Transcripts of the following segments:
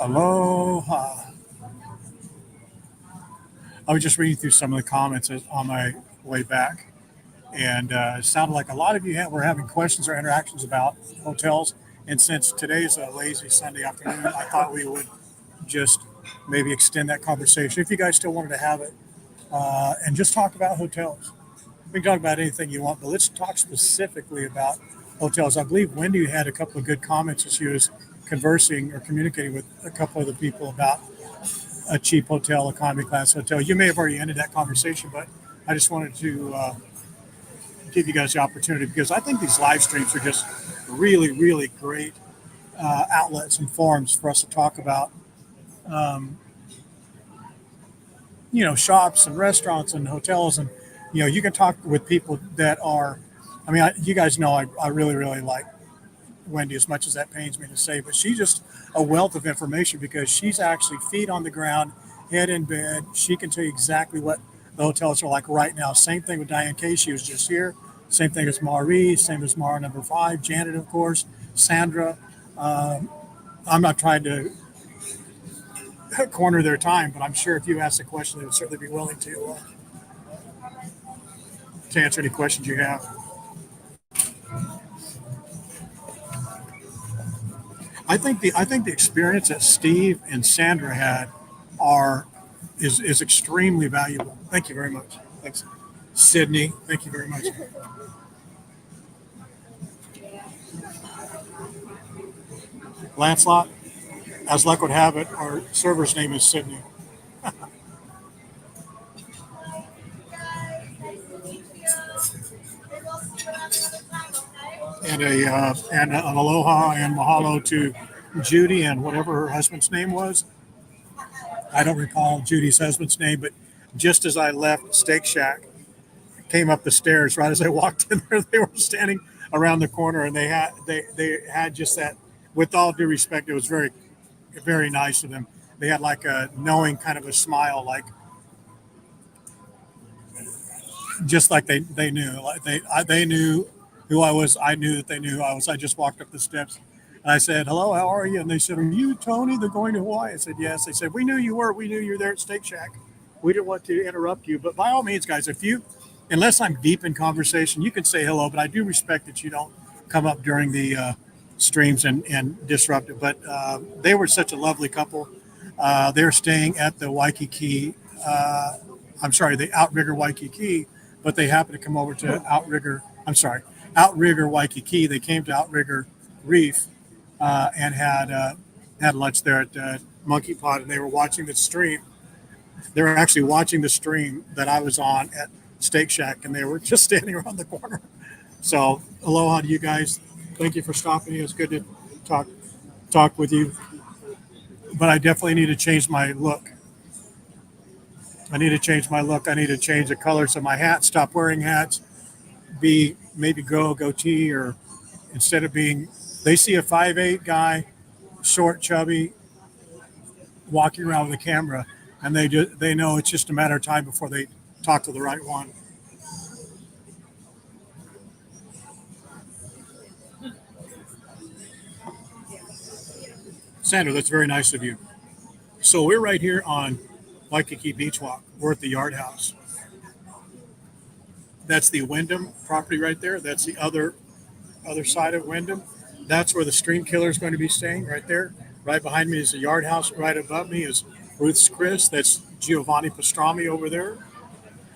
Aloha. I was just reading through some of the comments on my way back, and it sounded like a lot of you were having questions or interactions about hotels. And since today's a lazy Sunday afternoon, I thought we would just maybe extend that conversation if you guys still wanted to have it, and just talk about hotels. We can talk about anything you want, but let's talk specifically about hotels. I believe Wendy had a couple of good comments as she was conversing or communicating with a couple of the people about a cheap hotel, economy class hotel. You may have already ended that conversation, but I just wanted to give you guys the opportunity because I think these live streams are just really, really great outlets and forums for us to talk about, um, shops and restaurants and hotels. And, you can talk with people that are, you guys know I really, really like Wendy as much as that pains me to say, but she's just a wealth of information because she's actually feet on the ground, head in bed. She can tell you exactly what the hotels are like right now. Same thing with Diane Kay. She was just here. Same thing as Marie. Same as Mara number five. Janet, of course. Sandra. Um, I'm not trying to corner their time, but I'm sure if you ask a question, they would certainly be willing to answer any questions you have. I think the experience that Steve and Sandra had are is extremely valuable. Thank you very much. Thanks, Sydney. Thank you very much. Lancelot, as luck would have it, our server's name is Sydney, and an aloha and mahalo to Judy and whatever her husband's name was. I don't recall Judy's husband's name, but just as I left Steak Shack, came up the stairs. Right as I walked in there, they were standing around the corner, and they had just that. With all due respect, it was very very nice of them. They had like a knowing kind of a smile, like just like they knew, like they knew who I was. I knew that they knew who I was. I just walked up the steps. And I said, "Hello, how are you?" And they said, "Are you Tony? They're going to Hawaii." I said, "Yes." They said, "We knew you were. We knew you were there at Steak Shack. We didn't want to interrupt you, but by all means, guys, unless I'm deep in conversation, you can say hello. But I do respect that you don't come up during the streams and disrupt it." But they were such a lovely couple. They're staying at the Waikiki. I'm sorry, the Outrigger Waikiki, but they happened to come over to Outrigger. I'm sorry, Outrigger Waikiki. They came to Outrigger Reef and had lunch there at Monkey Pod, and they were watching the stream. They were actually watching the stream that I was on at Steak Shack, and they were just standing around the corner. So, aloha to you guys. Thank you for stopping. It was good to talk talk with you. But I definitely need to change my look. I need to change my look. I need to change the colors of my hat. Stop wearing hats. Be maybe grow a goatee, or instead of being, they see a 5'8" guy, short, chubby, walking around with a camera, and they know it's just a matter of time before they talk to the right one. Sandra, that's very nice of you. So we're right here on Waikiki Beach Walk. We're at the Yard House. That's the Wyndham property right there. That's the other side of Wyndham. That's where the Stream Killer is going to be staying right there. Right behind me is the Yard House. Right above me is Ruth's Chris. That's Giovanni Pastrami over there.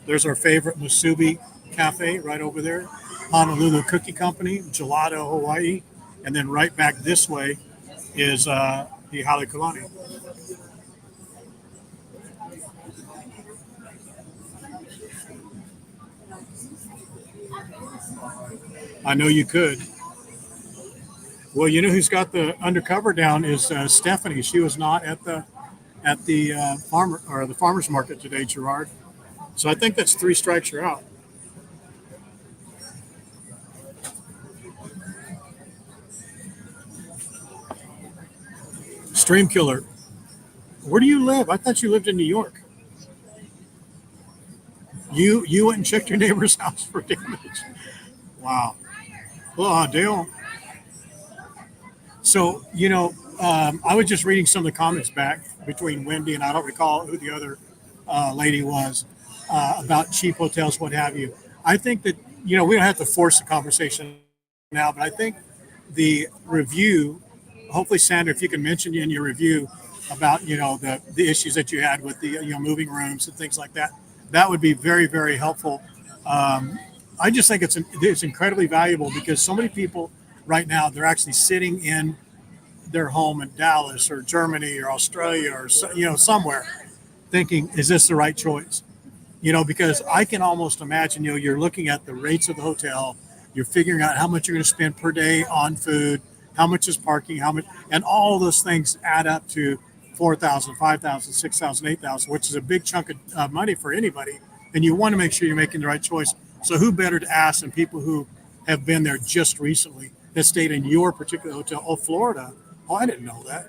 There's our favorite Musubi Cafe right over there. Honolulu Cookie Company, Gelato Hawaii. And then right back this way is the Halekulani. I know you could. Well, you know who's got the undercover down is Stephanie. She was not at the farmers market today, Gerard. So I think that's three strikes you're out. Stream Killer. Where do you live? I thought you lived in New York. You went and checked your neighbor's house for damage. Wow. Well, Dale. So I was just reading some of the comments back between Wendy and I don't recall who the other lady was about cheap hotels, what have you. I think that we don't have to force the conversation now, but I think the review, hopefully, Sandra, if you can mention in your review about the issues that you had with the moving rooms and things like that, that would be very very helpful. I just think it's incredibly valuable because so many people right now they're actually sitting in their home in Dallas or Germany or Australia or somewhere thinking, is this the right choice? Because I can almost imagine, you're looking at the rates of the hotel, you're figuring out how much you're going to spend per day on food, how much is parking, how much, and all those things add up to 4,000, 5,000, 6,000, 8,000, which is a big chunk of money for anybody. And you want to make sure you're making the right choice. So who better to ask than people who have been there just recently that stayed in your particular hotel? Oh, Florida. Oh, I didn't know that.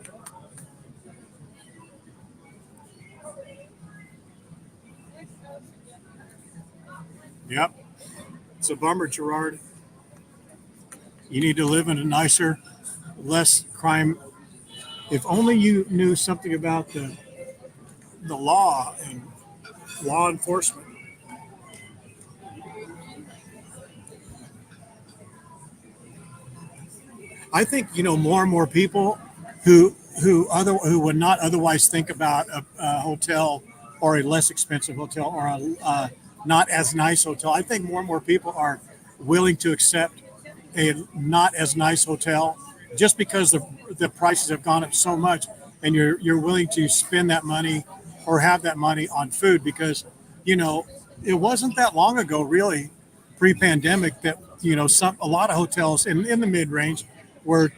Yep. It's a bummer, Gerard. You need to live in a nicer, less crime. If only you knew something about the law and law enforcement. I think more and more people who would not otherwise think about a hotel or a less expensive hotel or a not as nice hotel. I think more and more people are willing to accept a not as nice hotel just because the prices have gone up so much, and you're willing to spend that money or have that money on food because you know it wasn't that long ago, really, pre-pandemic, that a lot of hotels in the mid-range were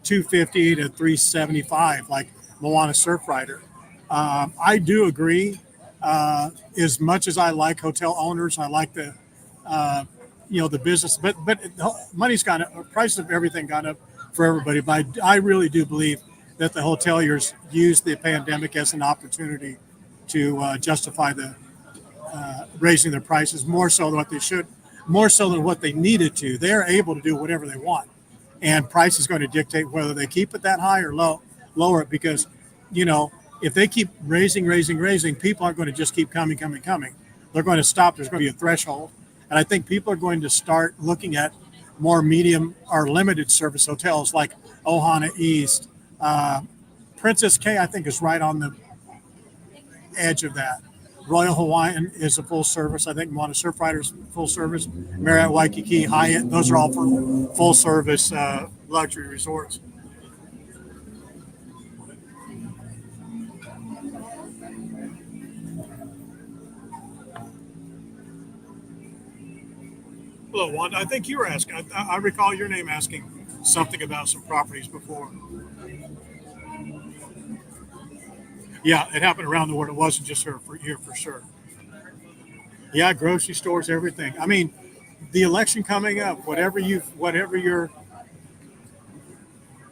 250 to 375, like Moana Surfrider. I do agree. As much as I like hotel owners, I like the business, but money's gone up, prices of everything gone up for everybody. But I really do believe that the hoteliers used the pandemic as an opportunity to justify the raising their prices more so than what they should, more so than what they needed to. They're able to do whatever they want, and price is going to dictate whether they keep it that high or lower it because, if they keep raising, people aren't going to just keep coming. They're going to stop. There's going to be a threshold, and I think people are going to start looking at more medium or limited service hotels like Ohana East, Princess K. I think is right on the edge of that. Royal Hawaiian is a full service. I think Moana Surfrider's full service. Marriott Waikiki, Hyatt, those are all for full service luxury resorts. Hello, Wanda. I think you were asking. I recall your name asking something about some properties before. Yeah, it happened around the world. It wasn't just here for sure. Yeah, grocery stores, everything. I mean, the election coming up, whatever your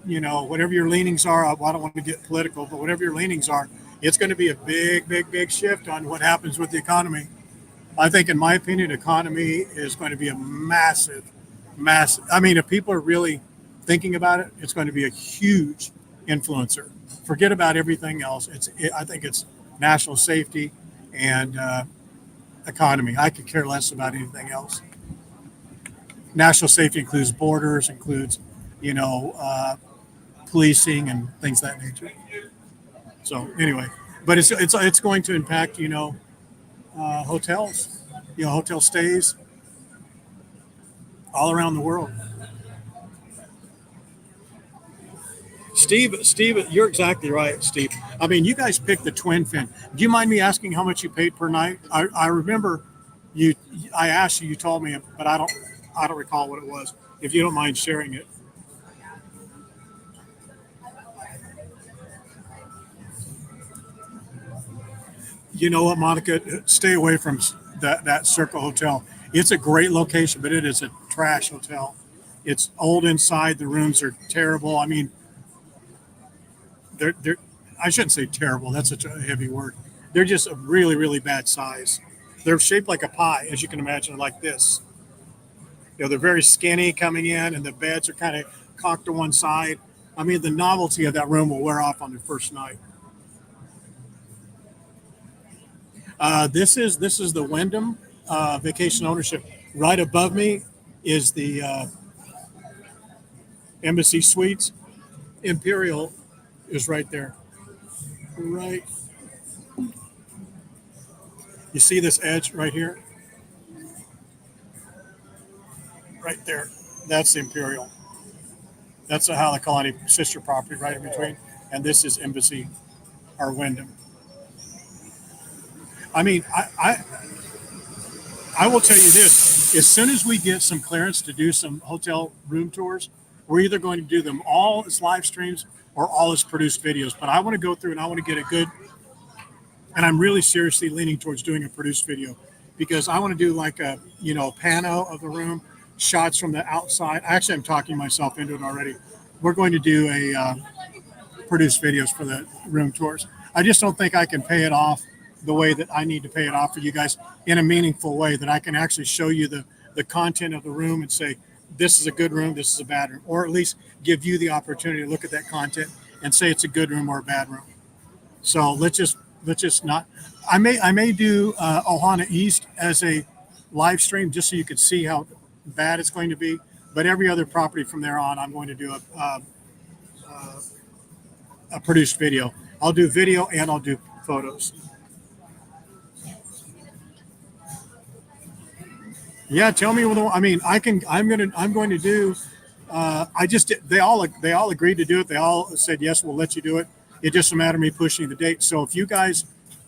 leanings are. I don't want to get political, but whatever your leanings are, it's going to be a big shift on what happens with the economy. I think, in my opinion, the economy is going to be a massive. I mean, if people are really thinking about it, it's going to be a huge influencer. Forget about everything else. I think it's national safety and economy. I could care less about anything else. National safety includes borders, includes you know uh, policing and things of that nature. So anyway, but it's going to impact hotels, hotel stays all around the world. Steve, you're exactly right, Steve. I mean, you guys picked the twin fin. Do you mind me asking how much you paid per night? I remember you. I asked you. You told me, but I don't recall what it was. If you don't mind sharing it. You know what, Monica? Stay away from that Circle Hotel. It's a great location, but it is a trash hotel. It's old inside. The rooms are terrible. I mean, they're I shouldn't say terrible. That's such a heavy word. They're just a really bad size. They're shaped like a pie, as you can imagine, like this. They're very skinny coming in, and the beds are kind of cocked to one side. I mean, the novelty of that room will wear off on the first night. This is the Wyndham Vacation Ownership. Right above me is the Embassy Suites. Imperial is right there. Right. You see this edge right here? Right there. That's the Imperial. That's the Holokai sister property right in between. And this is Embassy or Wyndham. I mean, I will tell you this. As soon as we get some clearance to do some hotel room tours, we're either going to do them all as live streams or all as produced videos. But I want to go through and I want to get a good, and I'm really seriously leaning towards doing a produced video because I want to do like a, pano of the room, shots from the outside. Actually, I'm talking myself into it already. We're going to do a produced videos for the room tours. I just don't think I can pay it off the way that I need to pay it off for you guys in a meaningful way that I can actually show you the content of the room and say, this is a good room, this is a bad room, or at least give you the opportunity to look at that content and say it's a good room or a bad room. So let's just not. I may do Ohana East as a live stream just so you can see how bad it's going to be. But every other property from there on, I'm going to do a produced video. I'll do video and I'll do photos. Yeah, tell me. I mean, I'm going to do. They all agreed to do it. They all said yes, we'll let you do it. It's just a matter of me pushing the date. So if you guys,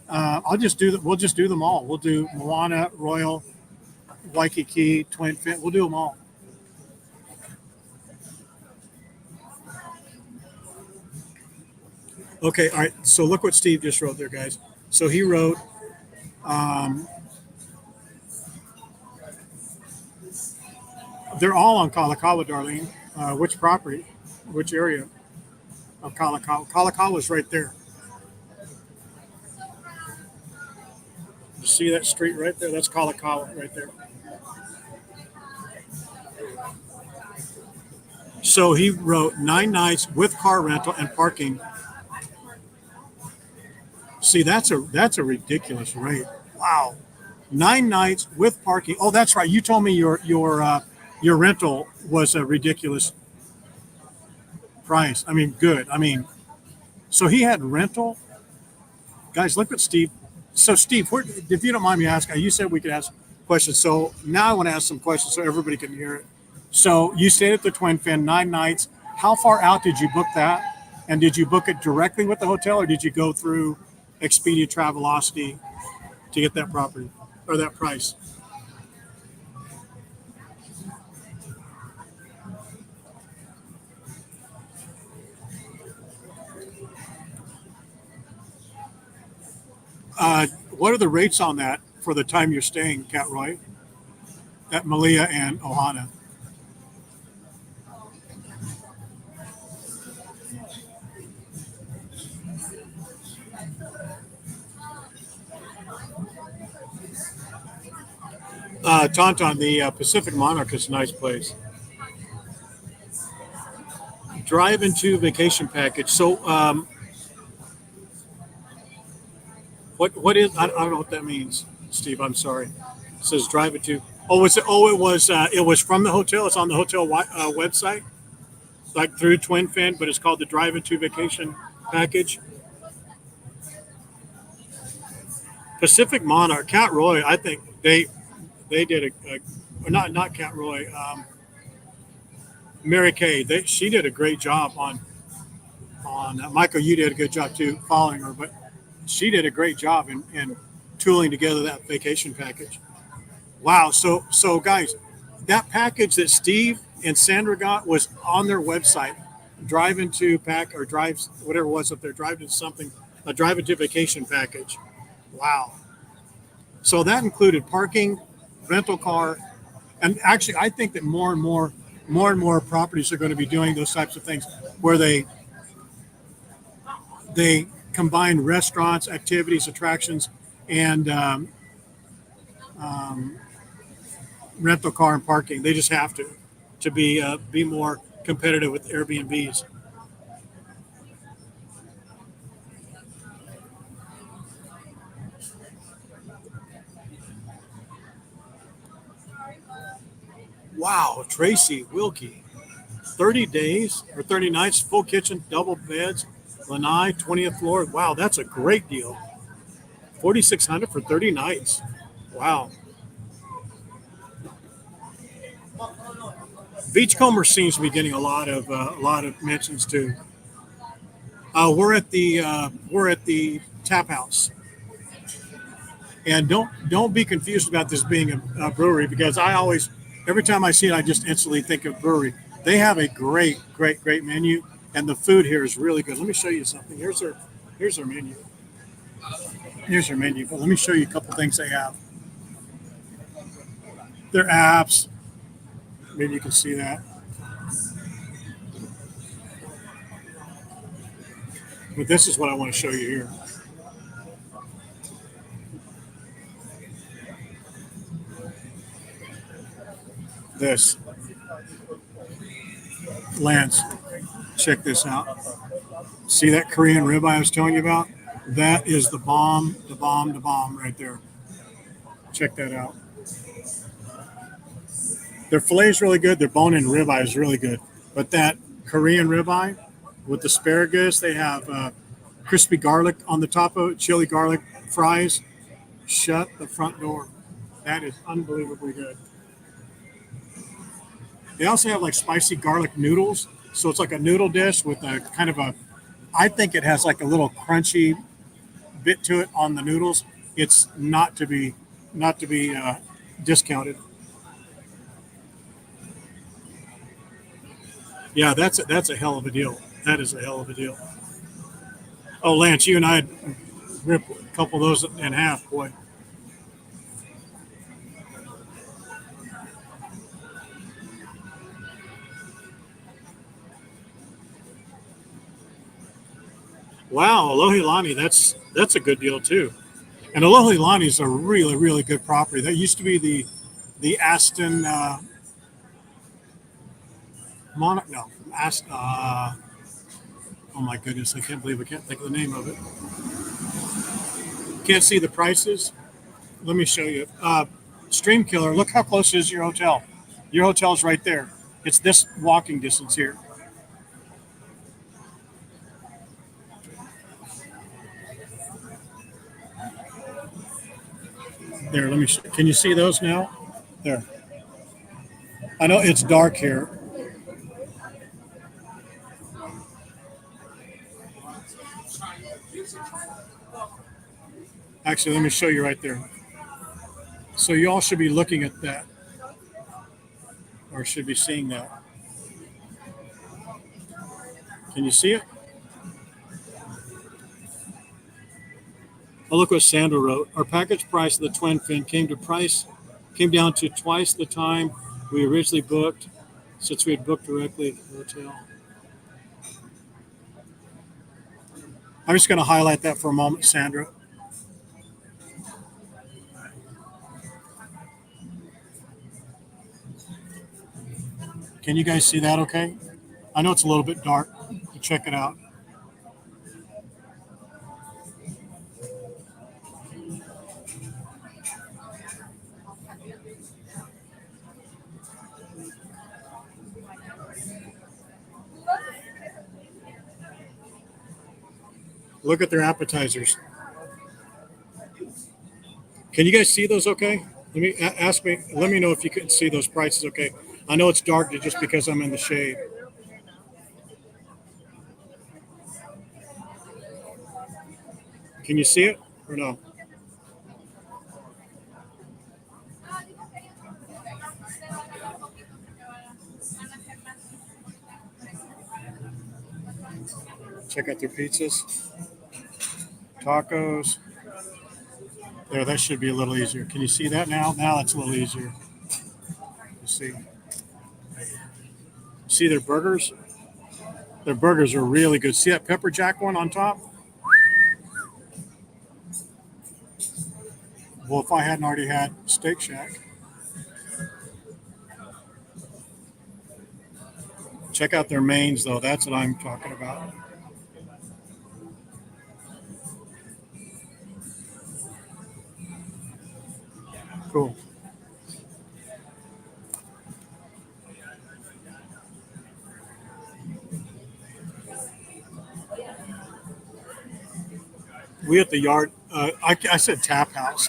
I'll just do that. We'll just do them all. We'll do Moana, Royal, Waikiki, Twin Fin. We'll do them all. Okay, all right. So look what Steve just wrote there, guys. So he wrote. They're all on Kalakaua, Darlene. Which property? Which area of Kalakaua? Kalakaua is right there. You see that street right there? That's Kalakaua right there. So he wrote 9 nights with car rental and parking. See, that's a ridiculous rate. Wow, 9 nights with parking. Oh, that's right. You told me your rental was a ridiculous price. I mean, good. I mean, so he had rental. Guys, look at Steve. So Steve, if you don't mind me asking, you said we could ask questions. So now I want to ask some questions so everybody can hear it. So you stayed at the Twin Fin 9 nights. How far out did you book that? And did you book it directly with the hotel or did you go through Expedia Travelocity to get that property or that price? What are the rates on that for the time you're staying, Cat Roy, at Malia and Ohana? Tauntaun, the Pacific Monarch is a nice place. Drive into vacation package. So, what is? I don't know what that means, Steve. I'm sorry. It says drive into. Oh, was it? Oh, it was from the hotel. It's on the hotel website, like through Twin Fin, but it's called the Drive into Vacation package. Pacific Monarch, Cat Roy. I think they did or not Cat Roy. Mary Kay. She did a great job on Michael. You did a good job too, following her, but she did a great job in tooling together that vacation package. Wow. So guys, that package that Steve and Sandra got was on their website. Drive into pack or drives whatever it was up there. Drive into something. A drive into vacation package. Wow. So that included parking, rental car, and actually, I think that more and more properties are going to be doing those types of things where they combine restaurants, activities, attractions, and rental car and parking. They just have to be more competitive with Airbnbs. Wow, Tracy Wilkie. 30 days or 30 nights, full kitchen, double beds, lanai, 20th floor. Wow, that's a great deal. 4,600 for 30 nights. Wow. Beachcomber seems to be getting a lot of mentions too. We're at the tap house, and don't be confused about this being a brewery because I always every time I see it I just instantly think of brewery. They have a great menu, and the food here is really good. Let me show you something. Here's their menu. Here's their menu. But let me show you a couple things they have. Their apps. Maybe you can see that. But this is what I want to show you here. This. Lance, check this out. See that Korean ribeye I was telling you about? That is the bomb right there. Check that out. Their filet is really good. Their bone-in ribeye is really good. But that Korean ribeye with asparagus, they have crispy garlic on the top of it, chili garlic fries. Shut the front door. That is unbelievably good. They also have like spicy garlic noodles. So it's like a noodle dish with a kind of a, I think it has like a little crunchy bit to it on the noodles. It's not to be discounted. Yeah, that's a hell of a deal. That is a hell of a deal. Oh, Lance, you and I rip a couple of those in half, boy. Wow, Alohi that's a good deal too. And Alohi is a really good property. That used to be the Aston no Aston. Oh my goodness, I can't believe I can't think of the name of it. Can't see the prices. Let me show you. Stream Killer. Look how close is your hotel. Your hotel's right there. It's this walking distance here. There, let me. Can you see those now? There. I know it's dark here. Actually, let me show you right there. So you all should be looking at that, or should be seeing that. Can you see it? Oh, look what Sandra wrote. Our package price of the twin fin came down to twice the time we originally booked, since we had booked directly at the hotel. I'm just going to highlight that for a moment, Sandra. Can you guys see that okay? I know it's a little bit dark, but check it out. Look at their appetizers. Can you guys see those okay? Let me know if you can see those prices okay. I know it's dark just because I'm in the shade. Can you see it or no? Check out their pizzas, tacos. There, that should be a little easier. Can you see that now? Now it's a little easier. You see. See their burgers? Their burgers are really good. See that pepper jack one on top? Well, if I hadn't already had Steak Shack, check out their mains though. That's what I'm talking about. Cool. We at the yard. I said tap house.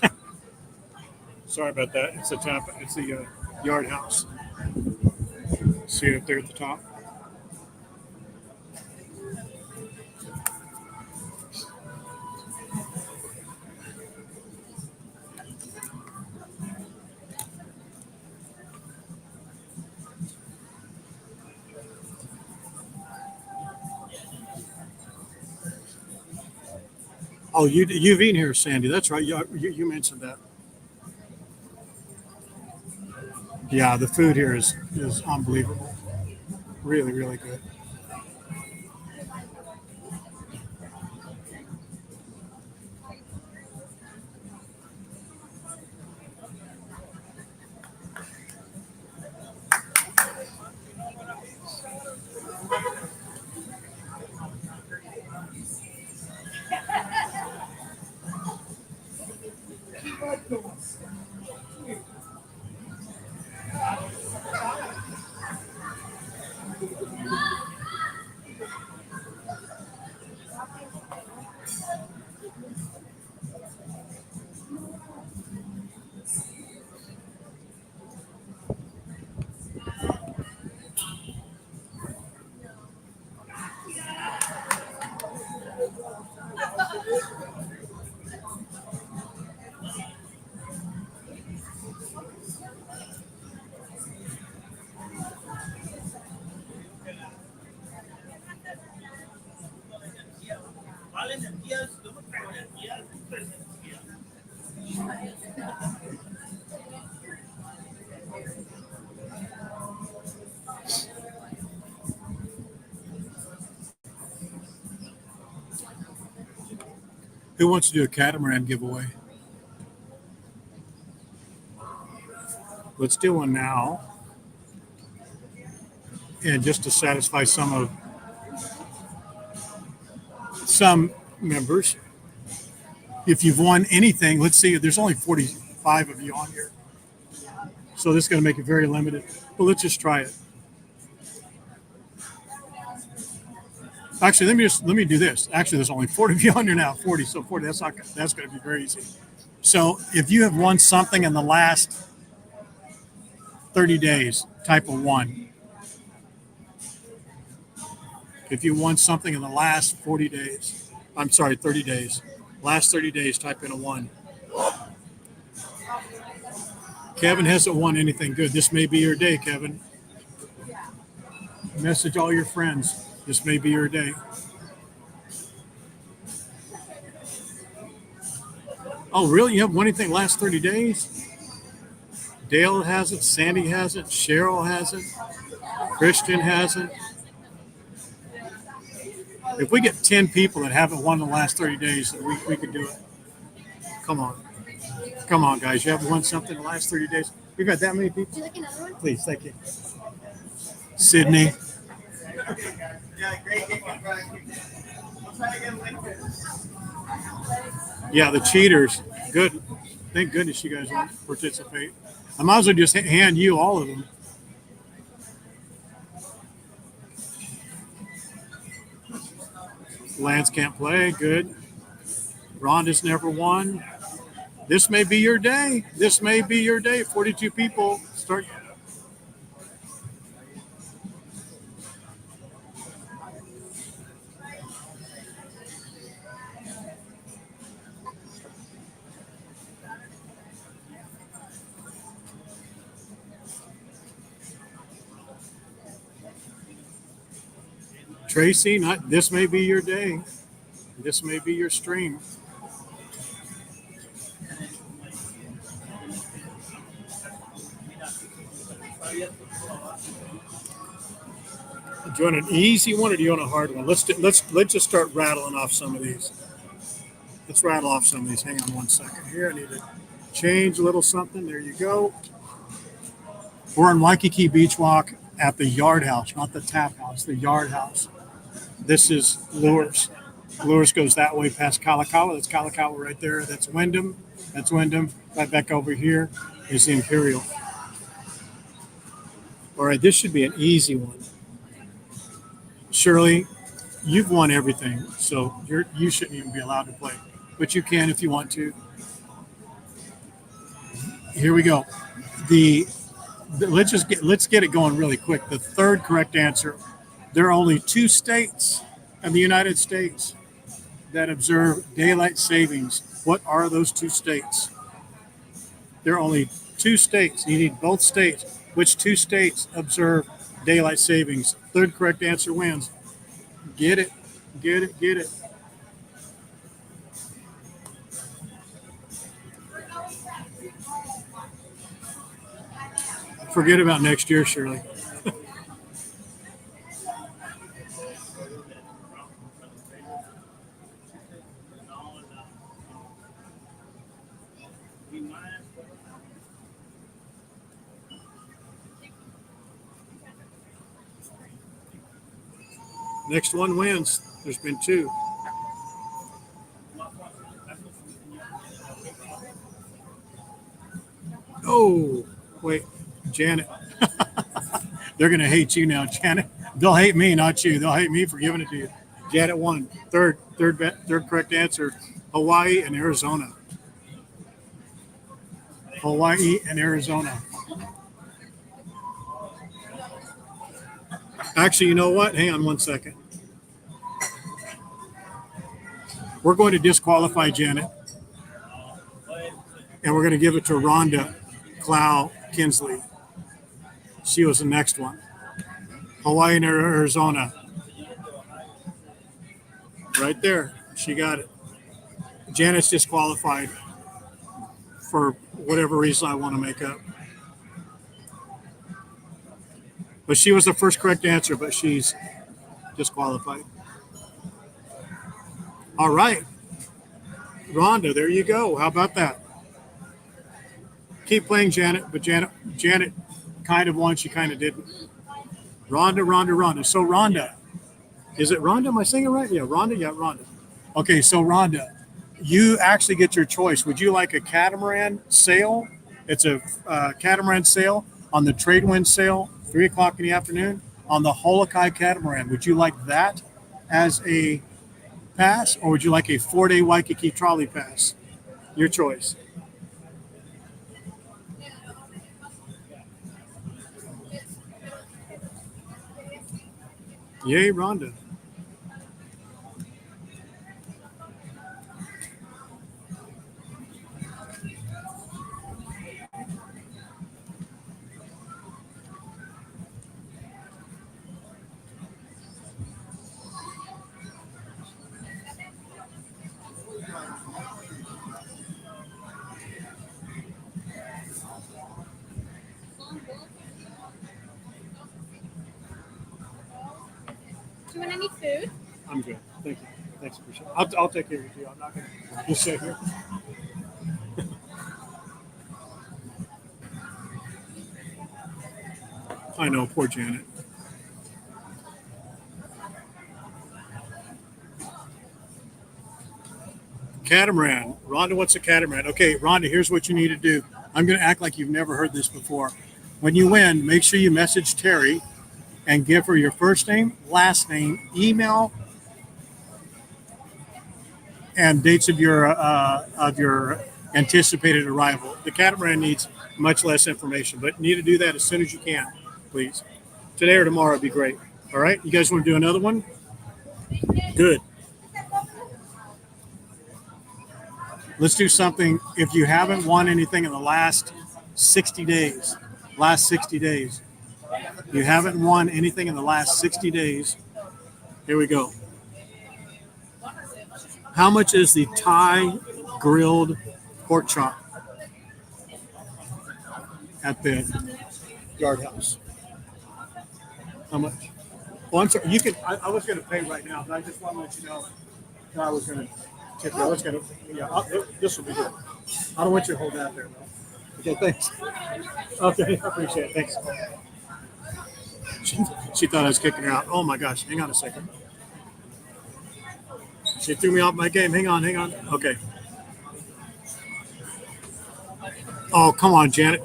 Sorry about that. It's a tap. It's the yard house. See it up there at the top. Oh, you've eaten here, Sandy. That's right. You mentioned that. Yeah, the food here is unbelievable. Really, really good. Who wants to do a catamaran giveaway? Let's do one now. And just to satisfy some members, if you've won anything, let's see. There's only 45 of you on here, so this is going to make it very limited. But let's just try it. Actually, let me do this. Actually, there's only 40 of you on here now. 40, so 40. That's going to be very easy. So if you have won something in the last 30 days, type of one. If you won something in the last 40 days, I'm sorry, 30 days. Last 30 days, type in a one. Kevin hasn't won anything good. This may be your day, Kevin. Message all your friends. This may be your day. Oh, really? You haven't won anything last 30 days? Dale hasn't. Sandy hasn't. Cheryl hasn't. Christian hasn't. If we get 10 people that haven't won in the last 30 days, then we can do it. Come on. Come on, guys. You haven't won something in the last 30 days? We've got that many people? Would you like another one? Please, thank you. Sydney. Yeah, the cheaters. Good. Thank goodness you guys won't participate. I might as well just hand you all of them. Lance can't play. Good. Rhonda's never won. This may be your day. This may be your day. 42 people start. Tracy, this may be your day. This may be your stream. Do you want an easy one or do you want a hard one? Let's just start rattling off some of these. Let's rattle off some of these. Hang on one second here. I need to change a little something. There you go. We're on Waikiki Beach Walk at the Yard House, not the Tap House, the Yard House. This is Lures. Lures goes that way past Kalakaua. That's Kalakaua right there. That's Wyndham. That's Wyndham. Right back over here is the Imperial. All right, this should be an easy one. Shirley, you've won everything, so you shouldn't even be allowed to play. but you can if you want to. Here we go. Let's get it going really quick. The third correct answer. There are only 2 states in the United States that observe daylight savings. What are those 2 states? There are only 2 states. You need both states. Which 2 states observe daylight savings? Third correct answer wins. Get it. Get it. Get it. Forget about next year, Shirley. Next one wins. There's been 2. Oh, wait, Janet. They're going to hate you now, Janet. They'll hate me, not you. They'll hate me for giving it to you. Janet won. Third correct answer, Hawaii and Arizona. Hawaii and Arizona. Actually, you know what? Hang on one second. We're going to disqualify Janet, and we're going to give it to Rhonda Clow Kinsley. She was the next one. Hawaii and Arizona. Right there. She got it. Janet's disqualified for whatever reason I want to make up. But she was the first correct answer, but she's disqualified. All right. Rhonda, there you go. How about that? Keep playing, Janet, but Janet kind of won, she kind of didn't. Rhonda. So Rhonda. Is it Rhonda? Am I saying it right? Yeah, Rhonda. Yeah, Rhonda. Okay, so Rhonda, you actually get your choice. Would you like a catamaran sail? It's a catamaran sail on the trade wind sail, 3 o'clock in the afternoon, on the Holokai catamaran. Would you like that as a pass, or would you like a 4-day Waikiki trolley pass? Your choice. Yay, Rhonda. Do you want any food? I'm good. Thank you. Thanks, appreciate it. I'll take care of you. I'm not going to just sit here. I know, poor Janet. Catamaran. Rhonda, what's a catamaran? Okay, Rhonda, here's what you need to do. I'm going to act like you've never heard this before. When you win, make sure you message Terry and give her your first name, last name, email, and dates of your anticipated arrival. The catamaran needs much less information, but you need to do that as soon as you can, please. Today or tomorrow would be great. All right, you guys want to do another one? Good. Let's do something. If you haven't won anything in the last 60 days, you haven't won anything in the last 60 days, here we go. How much is the Thai grilled pork chop at the Yard House? How much? Well, I'm sorry. You can. I was going to pay right now, but I just want to let you know that I was going to tip you. I was going to. Yeah, this will be good. I don't want you to hold that there, though. Okay, thanks. Okay, I appreciate it. Thanks. She thought I was kicking her out. Oh my gosh! Hang on a second. She threw me off my game. Hang on. Okay. Oh, come on, Janet.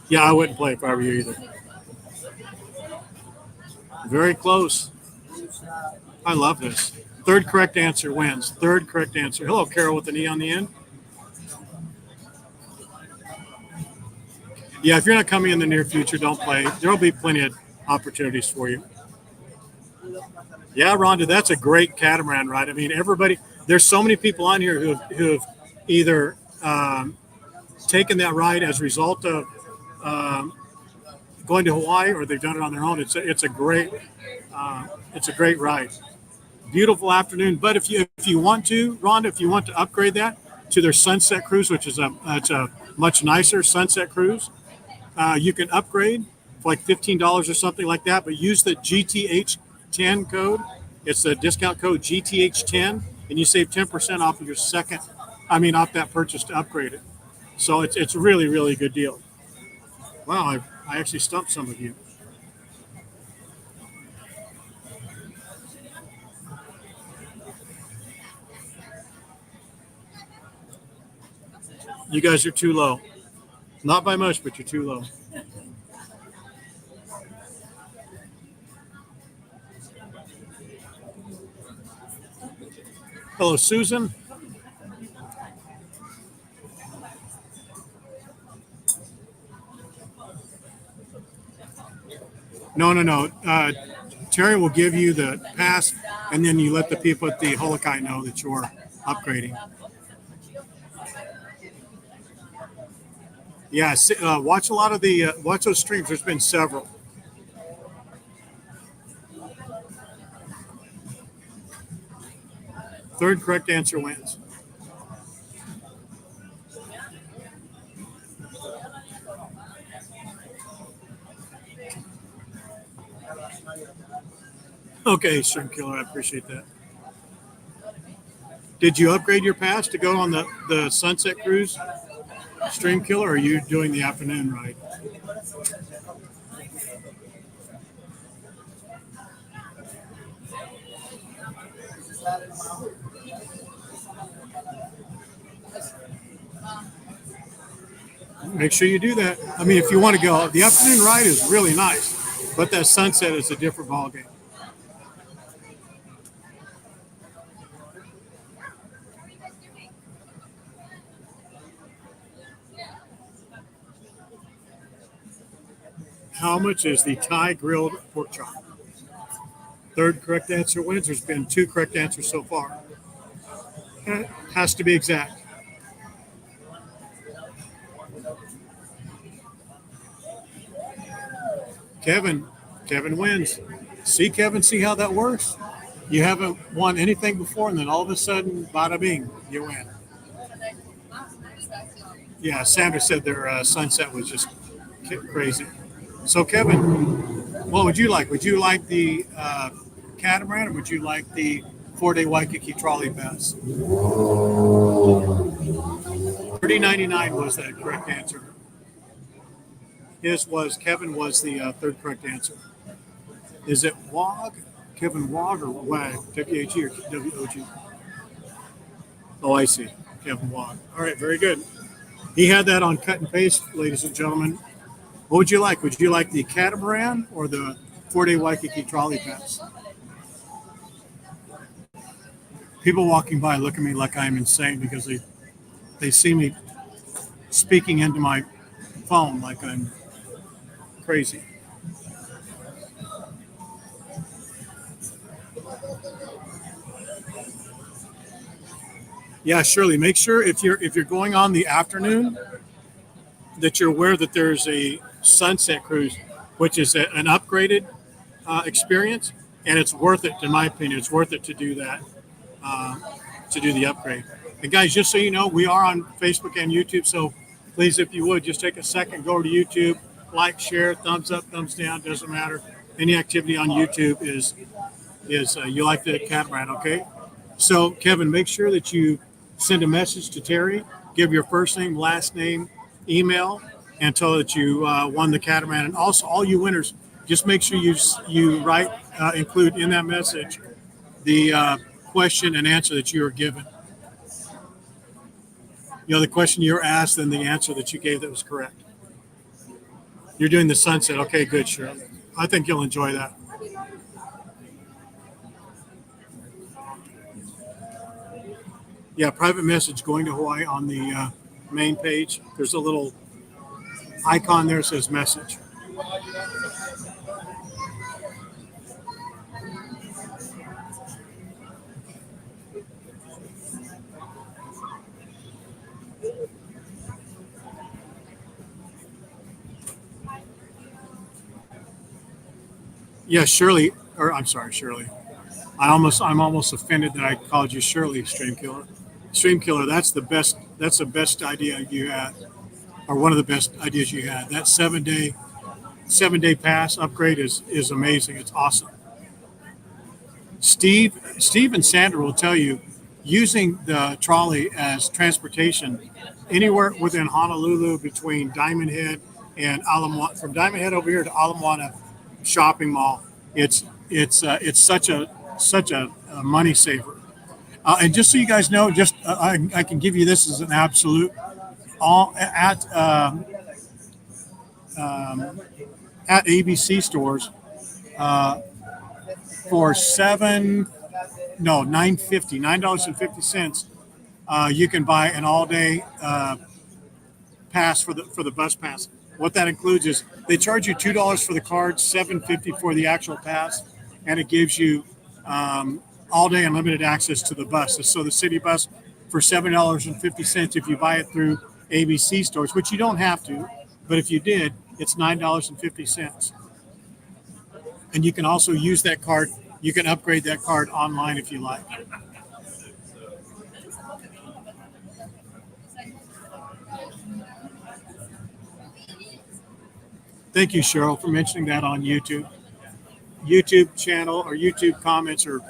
Yeah, I wouldn't play if I were you either. Very close. I love this. Third correct answer wins. Third correct answer. Hello, Carol with an E on the end. Yeah, if you're not coming in the near future, don't play. There'll be plenty of opportunities for you. Yeah, Rhonda, that's a great catamaran ride. I mean, everybody, there's so many people on here who have either taken that ride as a result of going to Hawaii or they've done it on their own. It's a great ride. Beautiful afternoon. But if you want to, Rhonda, if you want to upgrade that to their Sunset Cruise, which is a much nicer Sunset Cruise, you can upgrade for like $15 or something like that. But use the GTH10 code. It's the discount code GTH10, and you save 10% off of your off that purchase to upgrade it. So it's really, really good deal. Wow, I actually stumped some of you. You guys are too low. Not by much, but you're too low. Hello, Susan. No. Terry will give you the pass, and then you let the people at the Holokai know that you're upgrading. Yeah, watch a lot of watch those streams. There's been several. Third correct answer wins. Okay, Stream Killer, I appreciate that. Did you upgrade your pass to go on the Sunset Cruise, Stream Killer, or are you doing the afternoon ride? Make sure you do that. I mean, if you want to go, the afternoon ride is really nice, but that sunset is a different ballgame. How much is the Thai grilled pork chop? Third correct answer wins. There's been 2 correct answers so far. It has to be exact. Kevin wins. See, Kevin, see how that works? You haven't won anything before, and then all of a sudden, bada bing, you win. Yeah, Sandra said their sunset was just crazy. So, Kevin, what would you like? Would you like the Catamaran, or would you like the 4-day Waikiki trolley pass? $30.99 was the correct answer. Kevin was the third correct answer. Is it WOG? Kevin WOG or WAG? W-A-G or W-O-G? Oh, I see. Kevin WOG. All right, very good. He had that on cut and paste, ladies and gentlemen. What would you like? Would you like the Catamaran or the 4-day Waikiki trolley pass? People walking by look at me like I'm insane because they see me speaking into my phone like I'm crazy. Yeah, Shirley, make sure if you're going on the afternoon that you're aware that there's a Sunset Cruise, which is an upgraded experience, and it's worth it, in my opinion. It's worth it to do that, to do the upgrade. And guys, just so you know, we are on Facebook and YouTube, so please, if you would, just take a second, go to YouTube, like, share, thumbs up, thumbs down, doesn't matter. Any activity on YouTube is you like the Catamaran, okay? So, Kevin, make sure that you send a message to Terry, give your first name, last name, email, and tell her that you won the Catamaran. And also, all you winners, just make sure you write, include in that message the question and answer that you were given. You know, the question you were asked and the answer that you gave that was correct. You're doing the sunset. Okay, good, Shirley. I think you'll enjoy that. Yeah, private message going to Hawaii on the main page. There's a little icon there that says message. Yeah, Shirley, or I'm sorry, Shirley. I'm almost offended that I called you Shirley Stream Killer. Stream Killer, that's the best. That's the best idea you had, or one of the best ideas you had. That 7-day pass upgrade is amazing. It's awesome. Steve and Sandra will tell you using the trolley as transportation anywhere within Honolulu between Diamond Head and Ala Moana, from Diamond Head over here to Ala Moana shopping mall. It's such a money saver. And just so you guys know, I can give you this as an absolute. All at ABC stores for $9.50. You can buy an all day pass for the bus pass. What that includes is they charge you $2 for the card, $7.50 for the actual pass, and it gives you all day unlimited access to the bus. So the city bus for $7.50 if you buy it through ABC stores, which you don't have to, but if you did, it's $9.50. And you can also use that card. You can upgrade that card online if you like. Thank you, Cheryl, for mentioning that on YouTube. YouTube channel or YouTube comments are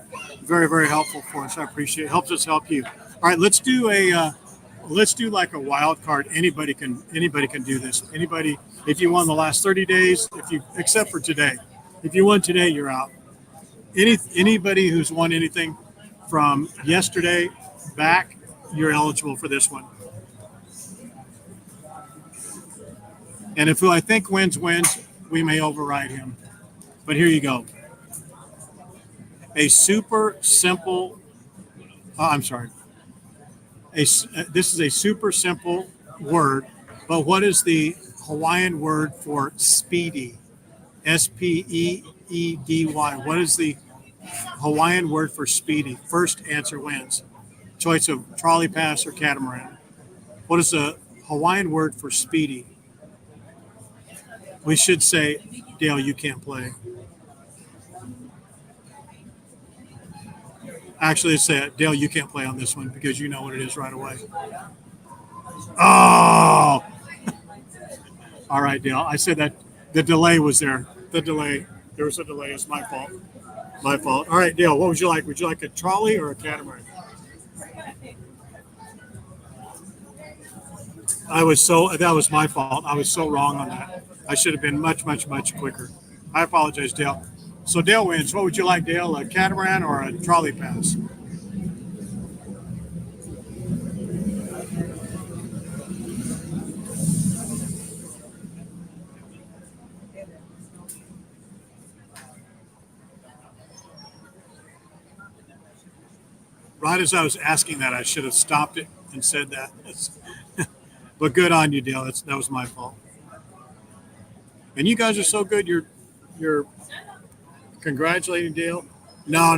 very, very helpful for us. I appreciate it. Helps us help you. All right, let's do like a wild card. Anybody can do this. Anybody, if you won the last 30 days, except for today. If you won today, you're out. Anybody who's won anything from yesterday back, you're eligible for this one. And if who I think wins, we may override him. But here you go. A super simple. I'm sorry. This is a super simple word, but what is the Hawaiian word for speedy? Speedy. What is the Hawaiian word for speedy? First answer wins. Choice of trolley pass or catamaran. What is the Hawaiian word for speedy? We should say, Dale, you can't play. Actually, let's say, Dale, you can't play on this one because you know what it is right away. Oh! All right, Dale. I said that the delay was there. There was a delay. It's my fault. My fault. All right, Dale, what would you like? Would you like a trolley or a catamaran? That was my fault. I was so wrong on that. I should have been much, much, much quicker. I apologize, Dale. So Dale wins. What would you like, Dale? A catamaran or a trolley pass? Right as I was asking that, I should have stopped it and said that. But good on you, Dale. That was my fault. And you guys are so good. You're congratulating Dale. No,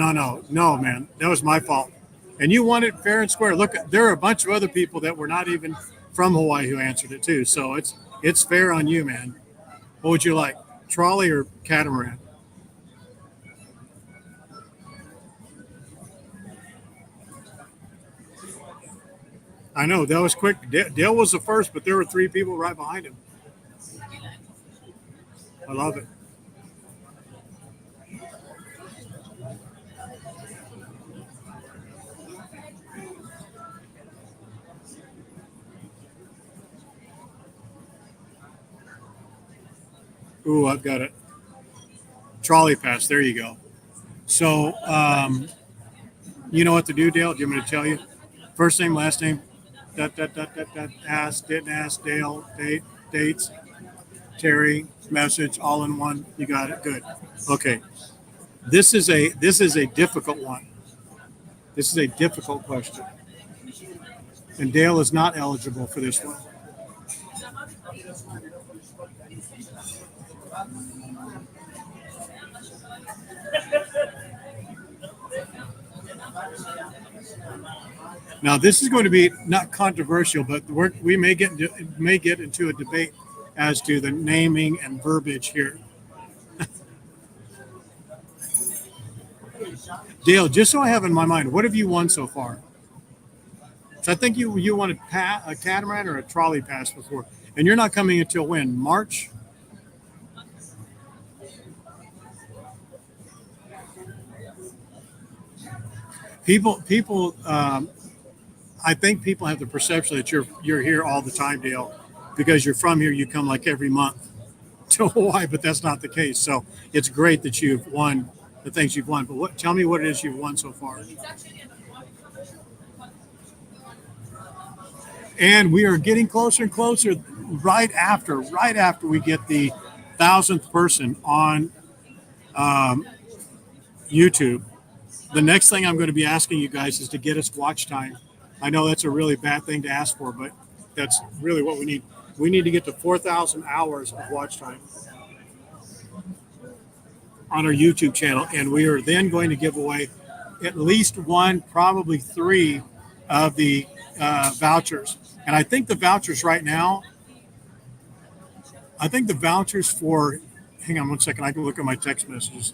man. That was my fault. And you won it fair and square. Look, there are a bunch of other people that were not even from Hawaii who answered it too. So it's fair on you, man. What would you like? Trolley or catamaran? I know that was quick. Dale was the first, but there were 3 people right behind him. I love it. Ooh, I've got it. Trolley pass. There you go. So, you know what to do, Dale? Do you want me to tell you? First name, last name. Ask, didn't ask, Dale, dates, Terry, message, all in one. You got it. Good. Okay. This is a difficult one. This is a difficult question. And Dale is not eligible for this one. Now, this is going to be not controversial, but we may get into a debate as to the naming and verbiage here. Dale, just so I have in my mind, what have you won so far? So I think you won a catamaran or a trolley pass before, and you're not coming until when? March? People. I think people have the perception that you're here all the time, Dale, because you're from here. You come like every month to Hawaii, but that's not the case. So it's great that you've won the things you've won. But tell me what it is you've won so far. And we are getting closer and closer. Right after we get the 1,000th person on YouTube, the next thing I'm going to be asking you guys is to get us watch time. I know that's a really bad thing to ask for, but that's really what we need. We need to get to 4,000 hours of watch time on our YouTube channel, and we are then going to give away at least one, probably three of the vouchers. And I think the vouchers right now, hang on one second, I can look at my text messages.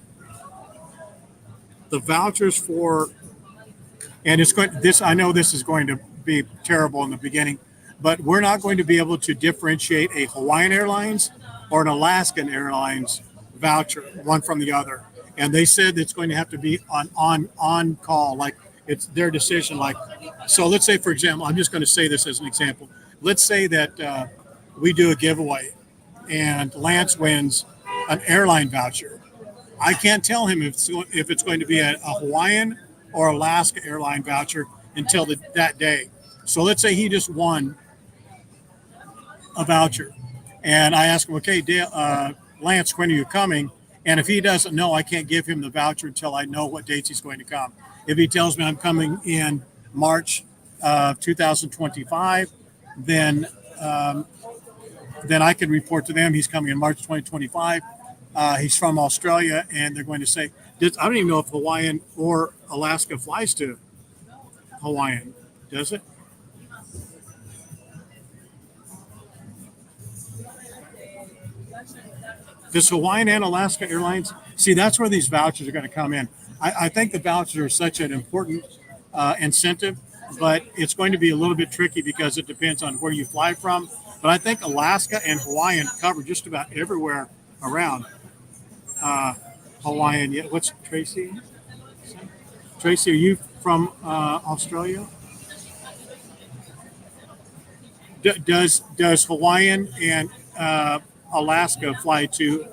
The vouchers for, and I know this is going to be terrible in the beginning, but we're not going to be able to differentiate a Hawaiian Airlines or an Alaskan Airlines voucher, one from the other. And they said it's going to have to be on call, like it's their decision. Like, so let's say, for example, I'm just going to say this as an example. Let's say that we do a giveaway and Lance wins an airline voucher. I can't tell him if it's going to be a Hawaiian or Alaska airline voucher until that day. So let's say he just won a voucher, and I ask him, okay, Lance, when are you coming? And if he doesn't know, I can't give him the voucher until I know what dates he's going to come. If he tells me I'm coming in March of 2025, then I can report to them he's coming in March 2025. He's from Australia, and they're going to say, I don't even know if Hawaiian or Alaska flies to Hawaiian. Does it? Does Hawaiian and Alaska Airlines? See, that's where these vouchers are going to come in. I think the vouchers are such an important incentive, but it's going to be a little bit tricky because it depends on where you fly from. But I think Alaska and Hawaiian cover just about everywhere around. Hawaiian, yeah. What's Tracy? Tracy, are you from Australia? Does Hawaiian and Alaska fly to?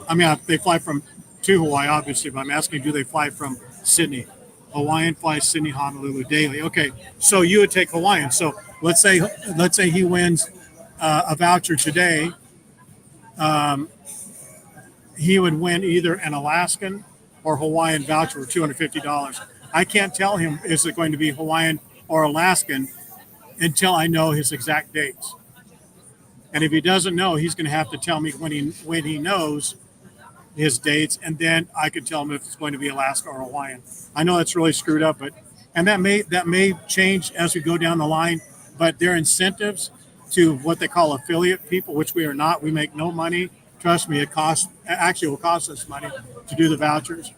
I mean, they fly to Hawaii, obviously, but I'm asking, do they fly from Sydney? Hawaiian flies Sydney, Honolulu daily. Okay, so you would take Hawaiian. So let's say he wins a voucher today. He would win either an Alaskan or Hawaiian voucher for $250. I can't tell him is it going to be Hawaiian or Alaskan until I know his exact dates. And if he doesn't know, he's going to have to tell me when he knows his dates, and then I could tell him if it's going to be Alaska or Hawaiian. I know that's really screwed up, and that may change as we go down the line. But there are incentives to what they call affiliate people, which we are not. We make no money. Trust me, it will cost us money to do the vouchers.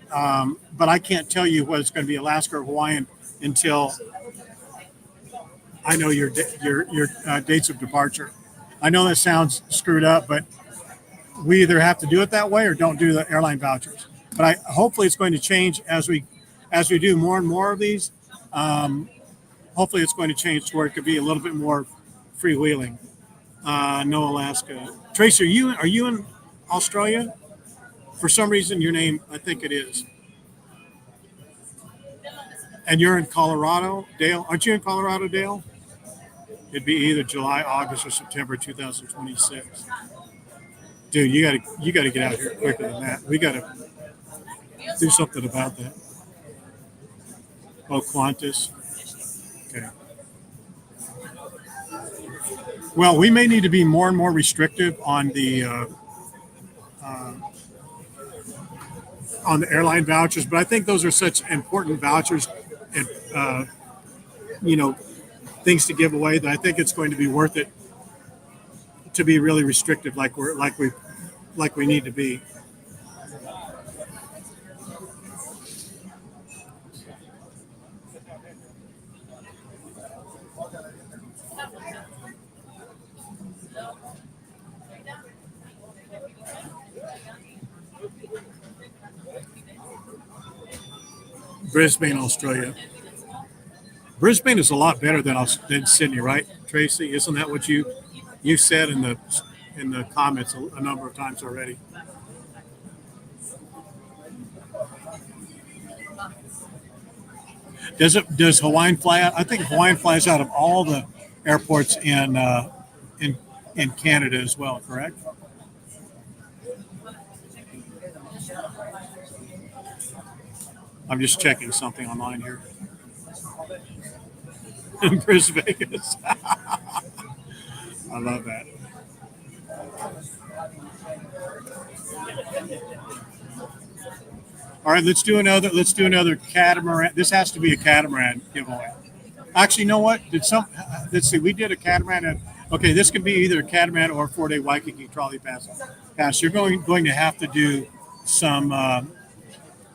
But I can't tell you whether it's going to be Alaska or Hawaiian until I know your dates of departure. I know that sounds screwed up, but we either have to do it that way or don't do the airline vouchers. But hopefully it's going to change as we do more and more of these. Hopefully it's going to change to where it could be a little bit more freewheeling. No Alaska. Tracy, are you in Australia? For some reason, your name, I think it is. And you're in Colorado, Dale? Aren't you in Colorado, Dale? It'd be either July, August, or September 2026. Dude, you gotta get out here quicker than that. We gotta do something about that. Oh, Qantas. Okay. Well, we may need to be more and more restrictive uh, on the airline vouchers, but I think those are such important vouchers and you know things to give away that I think it's going to be worth it to be really restrictive, like we need to be. Brisbane, Australia. Brisbane is a lot better than Sydney, right, Tracy? Isn't that what you said in the comments a number of times already? Does Hawaiian fly out? I think Hawaiian flies out of all the airports in in Canada as well. Correct? I'm just checking something online here. Brisbane, Vegas. I love that. All right, let's do another. Let's do another catamaran. This has to be a catamaran giveaway. Actually, you know what? Let's see. We did a catamaran. Okay, this could be either a catamaran or a 4-day Waikiki trolley pass. You're going to have to do some.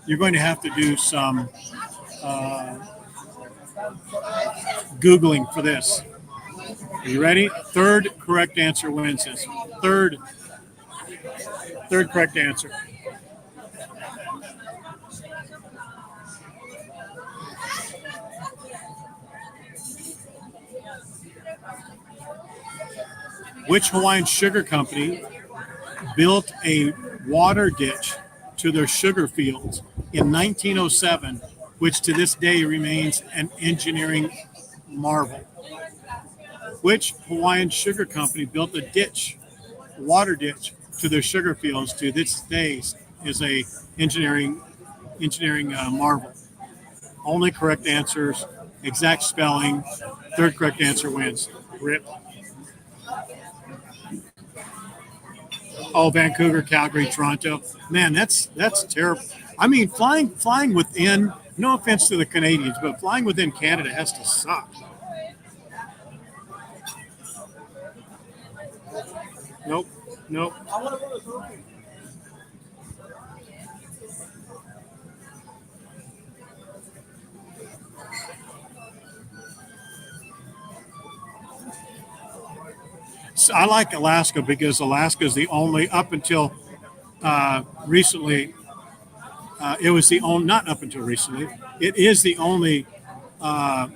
You're going to have to do some uh, googling for this. Are you ready? Third correct answer wins this. Third correct answer. Which Hawaiian sugar company built a water ditch to their sugar fields in 1907, which to this day remains an engineering marvel? Which Hawaiian sugar company built water ditch to their sugar fields to this day is a engineering marvel? Only correct answers, exact spelling. Third correct answer wins. Rip. Oh, Vancouver, Calgary, Toronto. Man, that's terrible. I mean, flying within. No offense to the Canadians, but flying within Canada has to suck. Nope. Nope. So I like Alaska because Alaska is the only, up until recently, it was the only, not up until recently, it is the only uh,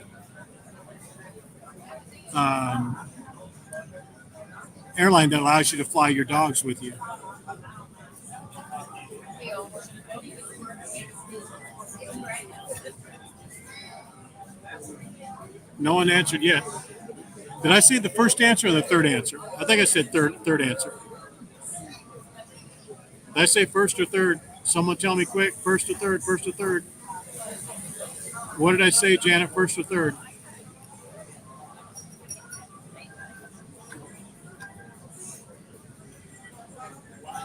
um, airline that allows you to fly your dogs with you. No one answered yet. Did I say the first answer or the third answer? I think I said third answer. Did I say first or third? Someone tell me quick. First or third? First or third? What did I say, Janet? First or third?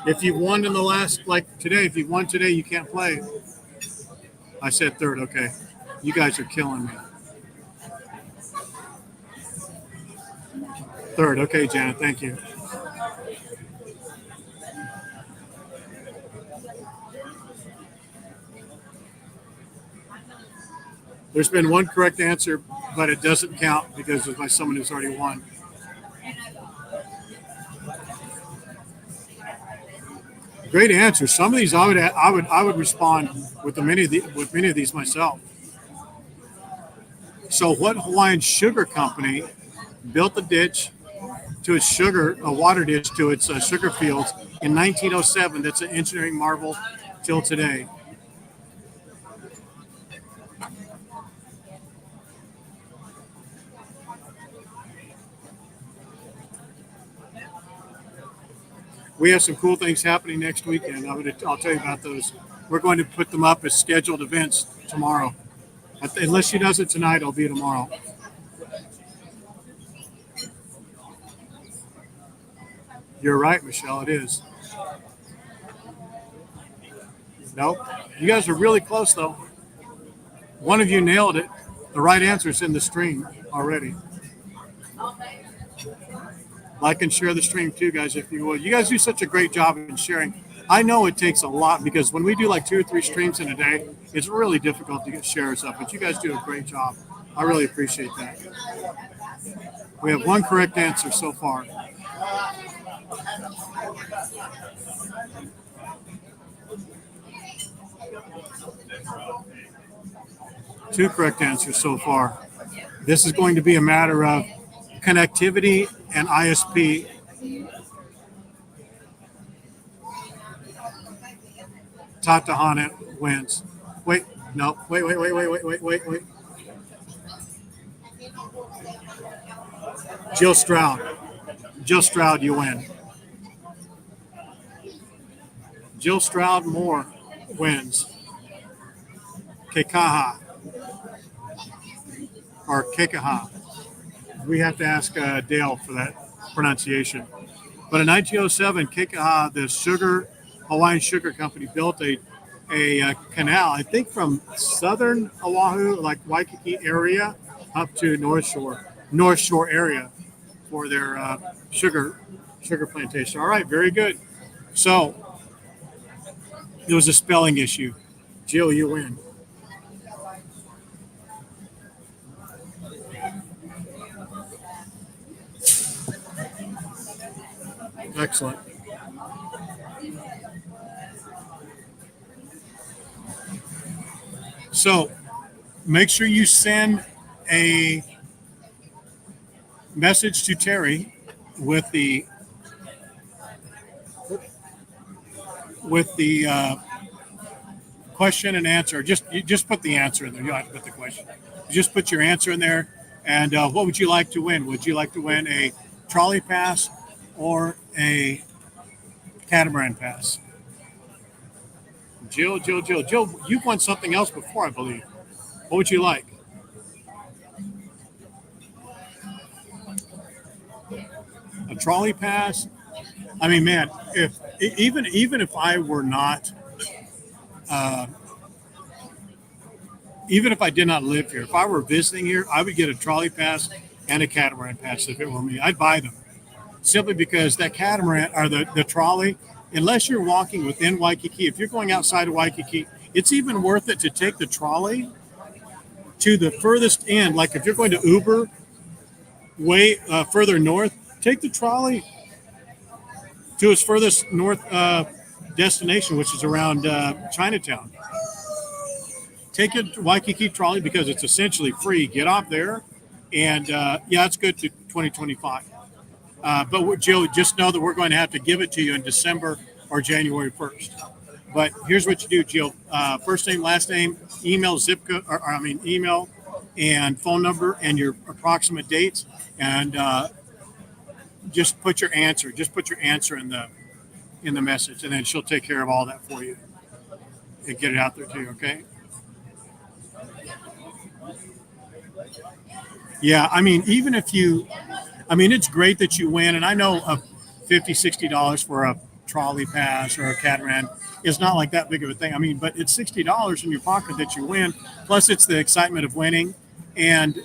If you've won in the last, like today, if you've won today, you can't play. I said third. Okay. You guys are killing me. Third. Okay, Janet. Thank you. There's been one correct answer, but it doesn't count because it's by someone who's already won. Great answer. Some of these I would respond with many of these myself. So, what Hawaiian sugar company built a water ditch to its sugar fields in 1907? That's an engineering marvel till today. We have some cool things happening next weekend. I'll tell you about those. We're going to put them up as scheduled events tomorrow. Unless she does it tonight, it'll be tomorrow. You're right, Michelle. It is. Nope. You guys are really close, though. One of you nailed it. The right answer is in the stream already. Like and share the stream too, guys, if you would. You guys do such a great job in sharing. I know it takes a lot because when we do like 2 or 3 streams in a day, it's really difficult to get shares up. But you guys do a great job. I really appreciate that. We have 1 correct answer so far. Two correct answers so far. This is going to be a matter of connectivity and ISP. Tatahana wins. Wait. Jill Stroud. Jill Stroud, you win. Jill Stroud Moore wins. Kekaha. Or Kekaha. We have to ask Dale for that pronunciation. But in 1907, Kekaha, the Hawaiian Sugar Company, built a canal, I think from southern Oahu, like Waikiki area, up to North Shore area for their sugar plantation. All right, very good. So it was a spelling issue. Jill, you win. Excellent. So make sure you send a message to Terry with the question and answer. You just put the answer in there. You don't have to put the question. You just put your answer in there. And what would you like to win? Would you like to win a trolley pass or a catamaran pass? Jill, you've won something else before, I believe. What would you like? A trolley pass? I mean, man, even if I were not, even if I did not live here, if I were visiting here, I would get a trolley pass and a catamaran pass if it were me. I'd buy them simply because that catamaran or the trolley, unless you're walking within Waikiki, if you're going outside of Waikiki, it's even worth it to take the trolley to the furthest end. Like if you're going to Uber way further north, take the trolley to its furthest north destination, which is around Chinatown. Take a Waikiki trolley because it's essentially free. Get off there, and it's good to 2025. But Jill, just know that we're going to have to give it to you in December or January 1st. But here's what you do, Jill. First name, last name, email, zip code, email and phone number and your approximate dates, and just put your answer. Just put your answer in the message, and then she'll take care of all that for you and get it out there to you. Okay. Yeah, I mean, even if it's great that you win, and I know $50, $60 for a trolley pass or a catamaran is not like that big of a thing. I mean, but it's $60 in your pocket that you win. Plus, it's the excitement of winning, and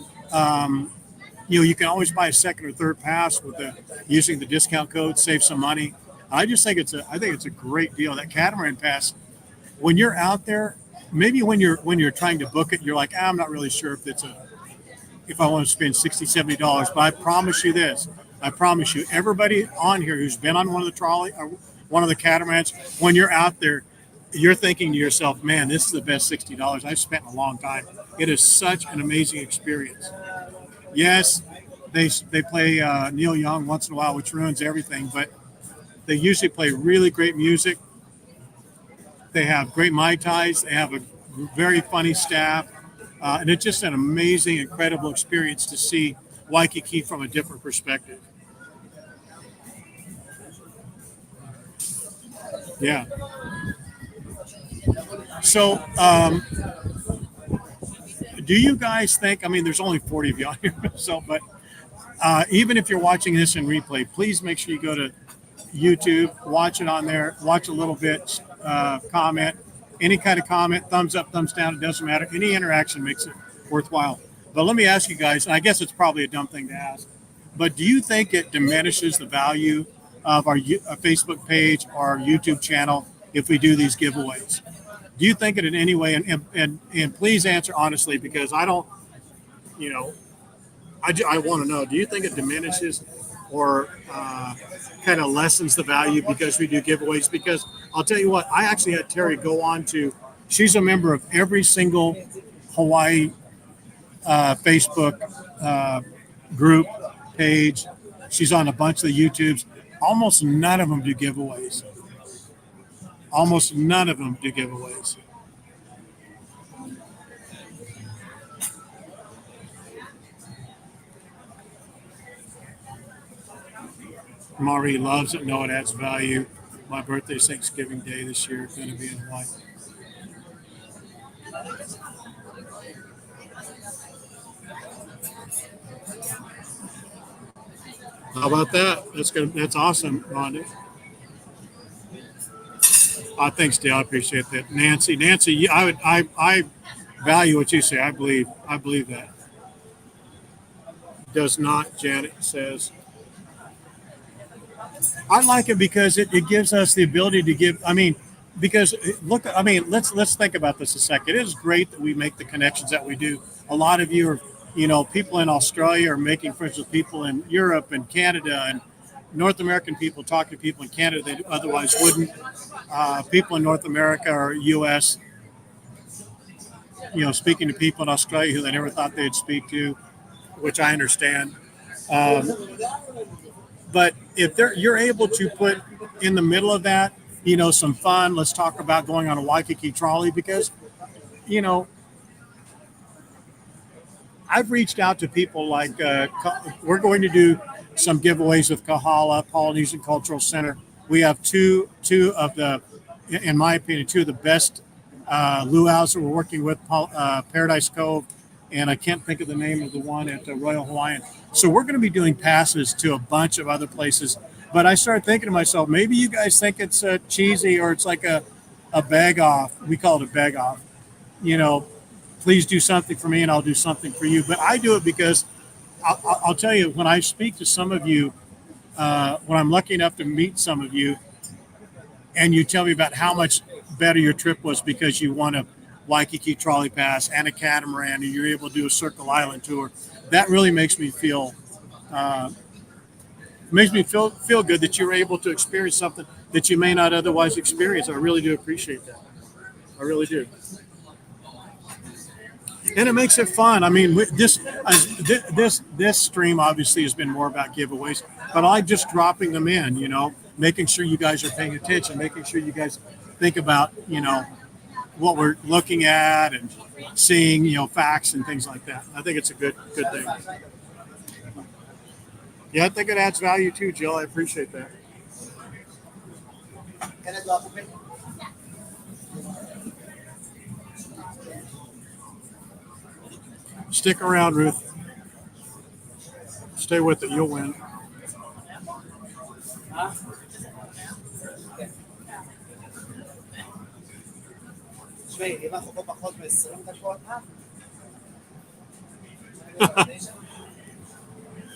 you can always buy a second or third pass using the discount code, save some money. I just think it's a great deal. That catamaran pass, when you're out there, maybe when you're trying to book it, you're like, I'm not really sure if I want to spend $60, $70. But I promise you this. I promise you, everybody on here who's been on one of the trolley or one of the catamarans, when you're out there, you're thinking to yourself, man, this is the best $60 I've spent in a long time. It is such an amazing experience. Yes, they play Neil Young once in a while, which ruins everything, but they usually play really great music. They have great Mai Tais. They have a very funny staff. And it's just an amazing, incredible experience to see Waikiki from a different perspective. Yeah. So, do you guys think? I mean, there's only 40 of you on here, so but even if you're watching this in replay, please make sure you go to YouTube, watch it on there, watch a little bit, comment, any kind of comment, thumbs up, thumbs down, it doesn't matter. Any interaction makes it worthwhile. But let me ask you guys, and I guess it's probably a dumb thing to ask, but do you think it diminishes the value of our Facebook page or our YouTube channel if we do these giveaways? Do you think it in any way? And please answer honestly, because I don't, you know, I want to know, do you think it diminishes or kind of lessens the value because we do giveaways? Because I'll tell you what, I actually had Terry go on to, she's a member of every single Hawaii Facebook group page. She's on a bunch of the YouTubes. Almost none of them do giveaways. Almost none of them do giveaways. Maury loves it. No, it adds value. My birthday's Thanksgiving Day this year. Going to be in Hawaii. How about that? That's good. That's awesome, Rhonda. Thanks, Dale. I appreciate that. Nancy, I value what you say. I believe that. Does not, Janet says. I like it because it gives us the ability to give. I mean, because look, I mean, let's think about this a second. It is great that we make the connections that we do. A lot of you are, you know, people in Australia are making friends with people in Europe and Canada, and North American people talking to people in Canada they otherwise wouldn't. People in North America or U.S., you know, speaking to people in Australia who they never thought they'd speak to, which I understand. But if you're able to put in the middle of that, you know, some fun. Let's talk about going on a Waikiki trolley because, you know, I've reached out to people like we're going to do some giveaways with Kahala Polynesian Cultural Center. We have two of the, in my opinion, two of the best luau's that we're working with, Paradise Cove, and I can't think of the name of the one at the Royal Hawaiian. So we're going to be doing passes to a bunch of other places. But I started thinking to myself, maybe you guys think it's cheesy or it's like a bag off. We call it a bag off. You know, please do something for me and I'll do something for you. But I do it because I'll tell you, when I speak to some of you, when I'm lucky enough to meet some of you, and you tell me about how much better your trip was because you won a Waikiki trolley pass and a catamaran, and you're able to do a Circle Island tour, that really makes me feel feel good that you're able to experience something that you may not otherwise experience. I really do appreciate that. I really do. And it makes it fun. I mean, this stream obviously has been more about giveaways, but I like just dropping them in, you know, making sure you guys are paying attention, making sure you guys think about, you know, what we're looking at and seeing, you know, facts and things like that. I think it's a good thing. Yeah, I think it adds value too, Jill. I appreciate that. Can I drop it? Stick around, Ruth. Stay with it. You'll win.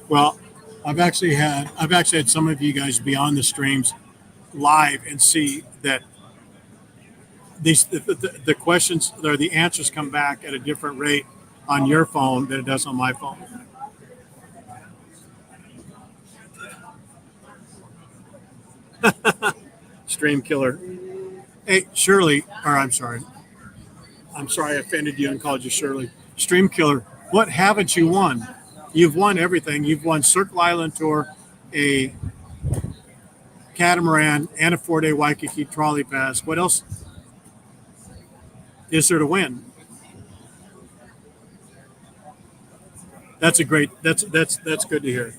Well, I've actually had some of you guys be on the streams live and see that the questions or the answers come back at a different rate on your phone than it does on my phone. Stream killer. Hey, Shirley, or I'm sorry I offended you and called you Shirley. Stream killer, what haven't you won? You've won everything. You've won Circle Island Tour, a catamaran, and a 4-day Waikiki trolley pass. What else is there to win? That's a great. That's good to hear.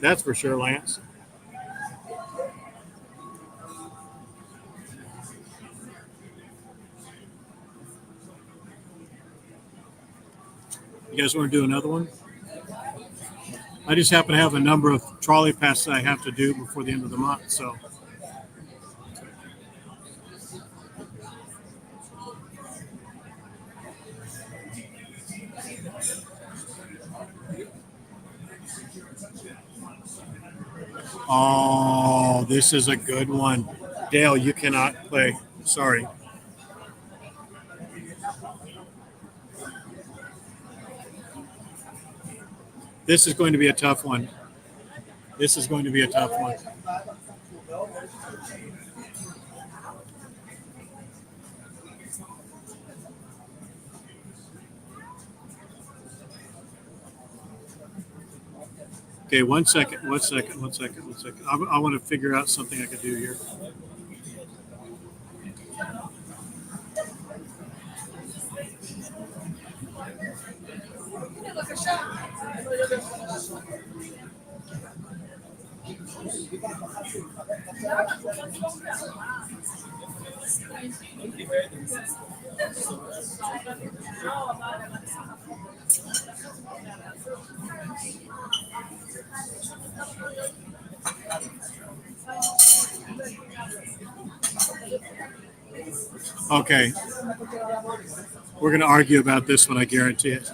That's for sure, Lance. You guys want to do another one? I just happen to have a number of trolley passes I have to do before the end of the month. So, oh, this is a good one. Dale, you cannot play. Sorry. This is going to be a tough one. This is going to be a tough one. Okay, 1 second, 1 second, 1 second, 1 second. I want to figure out something I could do here. Okay. We're going to argue about this one, I guarantee it.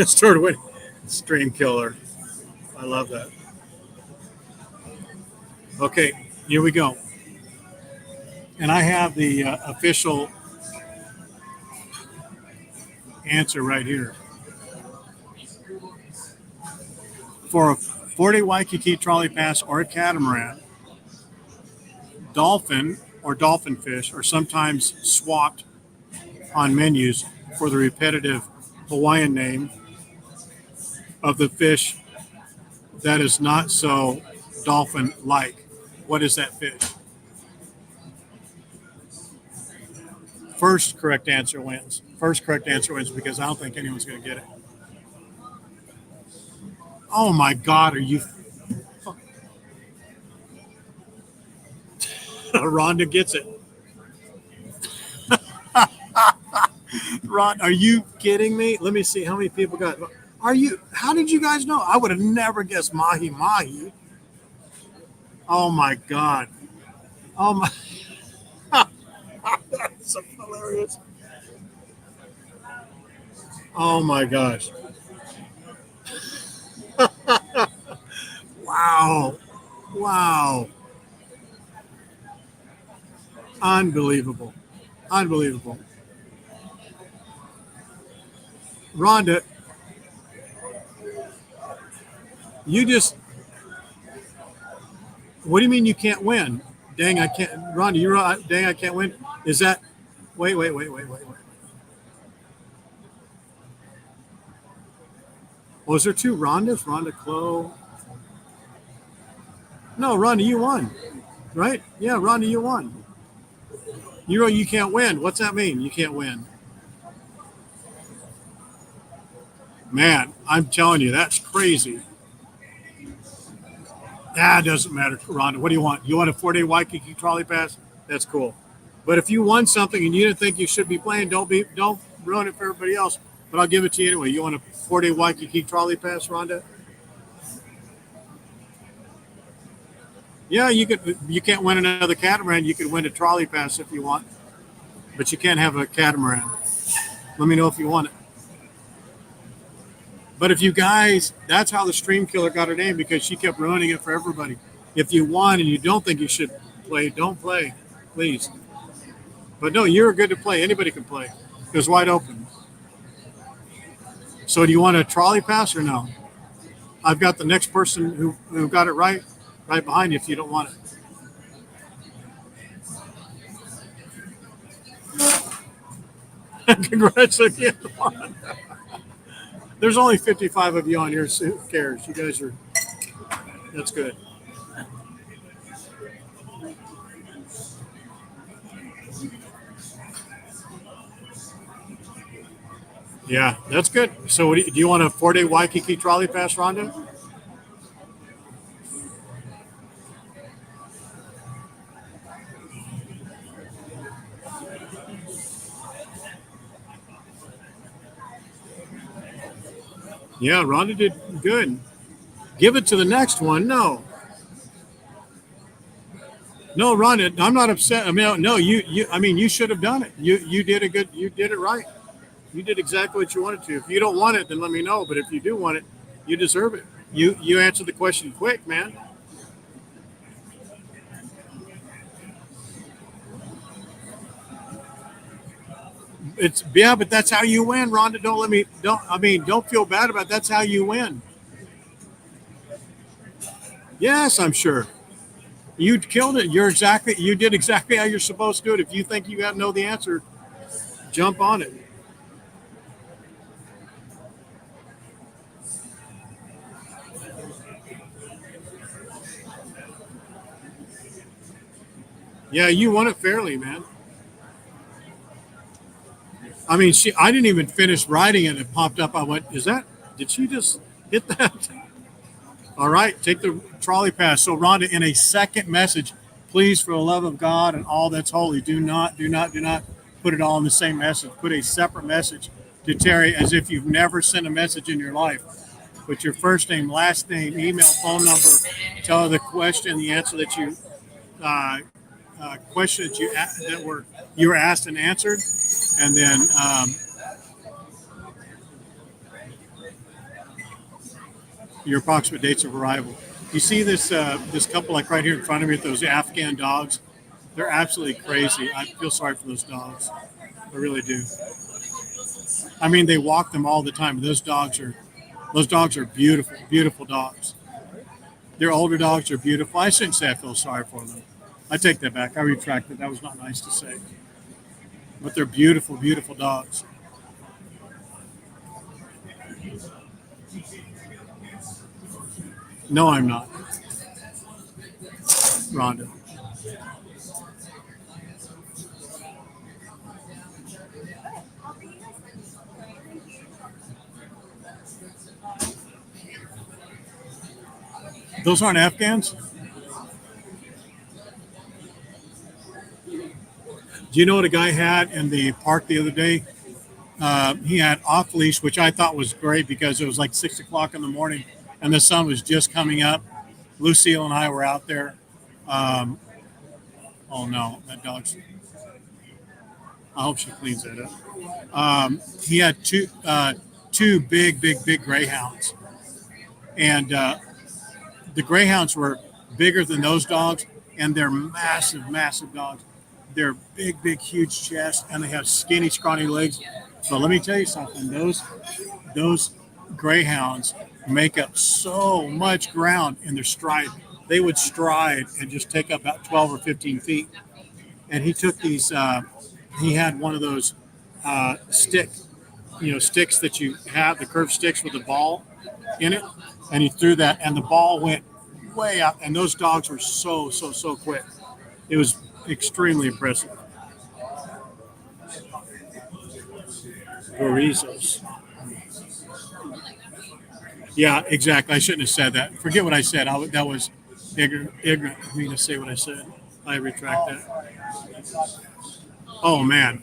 Started with stream killer. I love that. Okay, here we go. And I have the official answer right here. For a 4-day Waikiki trolley pass or a catamaran, dolphin or dolphin fish are sometimes swapped on menus for the repetitive Hawaiian name of the fish that is not so dolphin-like. What is that fish? First correct answer wins. First correct answer wins because I don't think anyone's going to get it. Oh my God, are you? Rhonda gets it. Ron, are you kidding me? Let me see how many people got. Are you? How did you guys know? I would have never guessed mahi mahi. Oh my God. Oh my. That's so hilarious. Oh my gosh. Wow. Wow. Unbelievable. Unbelievable. Rhonda, you just, what do you mean you can't win? Dang, I can't, Rhonda, you're right. Dang, I can't win. Is that, wait. Was there two Rhondas? Rhonda Chloe? No, Rhonda, you won, right? Yeah, Rhonda, you won. You can't win. What's that mean? You can't win. Man, I'm telling you, that's crazy. It doesn't matter, Rhonda. What do you want? You want a 4-day Waikiki trolley pass? That's cool. But if you won something and you didn't think you should be playing, don't ruin it for everybody else. But I'll give it to you anyway. You want a 4-day Waikiki trolley pass, Rhonda? Yeah, you could. You can't win another catamaran. You could win a trolley pass if you want, but you can't have a catamaran. Let me know if you want it. But if you guys, that's how the stream killer got her name, because she kept ruining it for everybody. If you won and you don't think you should play, don't play, please. But no, you're good to play. Anybody can play. It was wide open. So do you want a trolley pass or no? I've got the next person who got it right. right behind you if you don't want it. Congratulations. There's only 55 of you on here, so who cares? You guys are, that's good. Yeah, that's good. So, do you want a 4-day Waikiki trolley pass, Rhonda? Yeah, Rhonda did good. Give it to the next one. No, no, Rhonda, I'm not upset. I mean, no, I mean, you should have done it. You did a good. You did it right. You did exactly what you wanted to. If you don't want it, then let me know. But if you do want it, you deserve it. You answered the question quick, man. It's yeah, but that's how you win, Rhonda. Don't let me. Don't. I mean, don't feel bad about it. That's how you win. Yes, I'm sure. You killed it. You did exactly how you're supposed to do it. If you think you got to know the answer, jump on it. Yeah, you won it fairly, man. I mean, I didn't even finish writing it. It popped up. I went, did she just hit that? All right, take the trolley pass. So, Rhonda, in a second message, please, for the love of God and all that's holy, do not put it all in the same message. Put a separate message to Terry as if you've never sent a message in your life. Put your first name, last name, email, phone number. Tell her the question, the answer that uh, question you were asked and answered, and then your approximate dates of arrival. You see this couple like right here in front of me with those Afghan dogs. They're absolutely crazy. I feel sorry for those dogs. I really do. I mean, they walk them all the time. Those dogs are beautiful, beautiful dogs. Their older dogs are beautiful. I shouldn't say I feel sorry for them. I take that back. I retract it. That was not nice to say. But they're beautiful, beautiful dogs. No, I'm not, Rhonda. Those aren't Afghans. Do you know what a guy had in the park the other day? He had off leash, which I thought was great because it was like 6 o'clock in the morning and the sun was just coming up. Lucille and I were out there. Um, oh no, that dog's. I hope she cleans that up. He had two big greyhounds, and the greyhounds were bigger than those dogs, and they're massive, massive dogs. They're big, huge chests, and they have skinny, scrawny legs. So let me tell you something. Those greyhounds make up so much ground in their stride. They would stride and just take up about 12 or 15 feet. And he took these. He had one of those sticks that you have, the curved sticks with the ball in it, and he threw that, and the ball went way out. And those dogs were so quick. It was extremely impressive. Chorizos. Yeah, exactly. I shouldn't have said that. Forget what I said. That was ignorant of me to say what I said. I retract that. Oh man,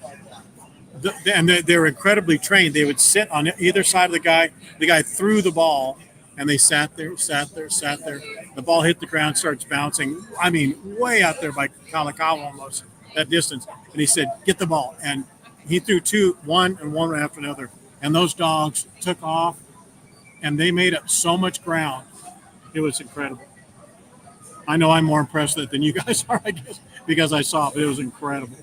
they were incredibly trained. They would sit on either side of the guy. The guy threw the ball, and they sat there. The ball hit the ground, starts bouncing. I mean, way out there by Kalakaua almost that distance. And he said, "Get the ball." And he threw one right after another. And those dogs took off, and they made up so much ground. It was incredible. I know I'm more impressed with it than you guys are, I guess, because I saw it, but it was incredible.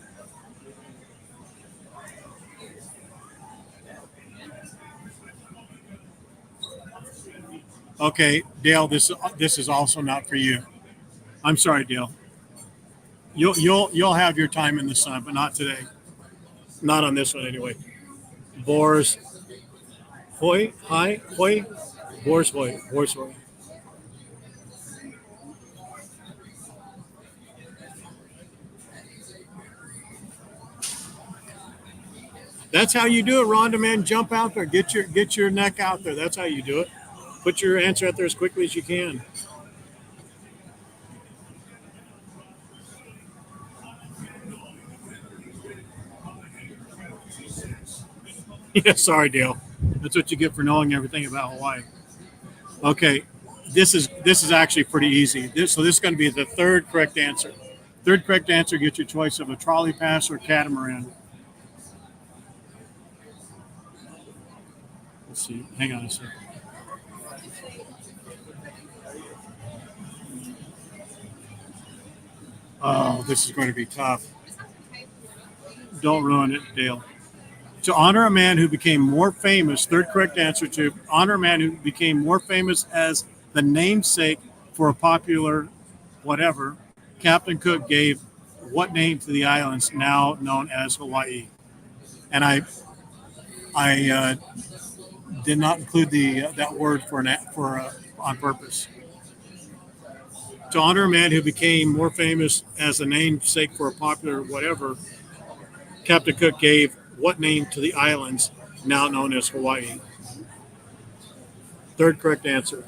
Okay, Dale, this is also not for you. I'm sorry, Dale. You'll have your time in the sun, but not today. Not on this one anyway. Boars Hoi, hi, hoi, Boars Hoi, Boars Hoi. That's how you do it, Rhonda, man. Jump out there, get your neck out there. That's how you do it. Put your answer out there as quickly as you can. Yeah, sorry, Dale. That's what you get for knowing everything about Hawaii. Okay, this is actually pretty easy. This is going to be the third correct answer. Third correct answer gets your choice of a trolley pass or catamaran. Let's see. Hang on a second. Oh, this is going to be tough. Don't ruin it, Dale. To honor a man who became more famous, third correct answer, to honor a man who became more famous as the namesake for a popular whatever, Captain Cook gave what name to the islands now known as Hawaii? And I did not include that word on purpose. To honor a man who became more famous as the namesake for a popular whatever, Captain Cook gave what name to the islands now known as Hawaii? Third correct answer.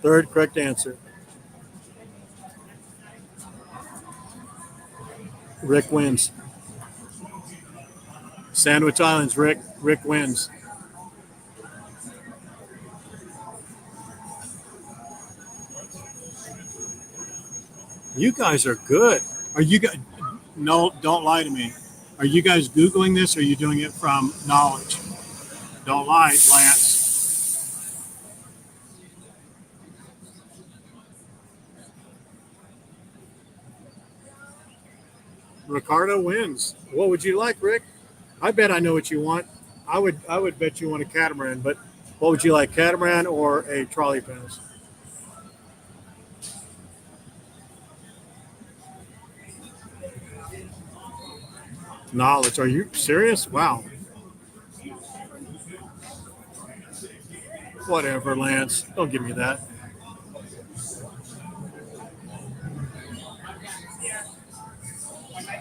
Third correct answer. Rick wins. Sandwich Islands, Rick. Rick wins. You guys are good. Are you guys? No, don't lie to me. Are you guys Googling this or are you doing it from knowledge? Don't lie, Lance. Ricardo wins. What would you like, Rick? I bet I know what you want. I would bet you want a catamaran, but what would you like, catamaran or a trolley pass? Knowledge. Are you serious? Wow. Whatever, Lance. Don't give me that.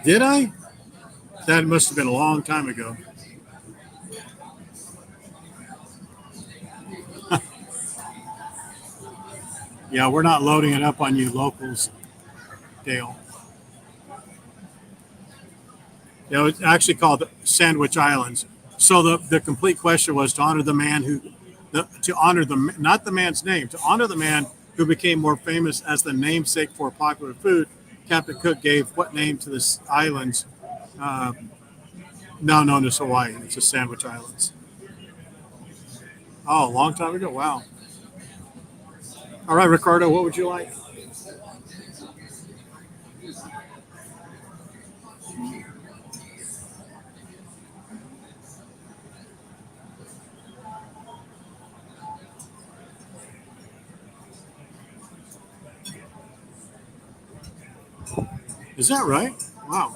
Did I? That must have been a long time ago. Yeah, we're not loading it up on you locals, Dale. It's actually called Sandwich Islands. So the complete question was to honor the man to honor not the man's name, to honor the man who became more famous as the namesake for popular food. Captain Cook gave what name to the islands uh, now known as Hawaii? It's the Sandwich Islands. Oh, a long time ago. Wow. All right, Ricardo, what would you like? Is that right? Wow.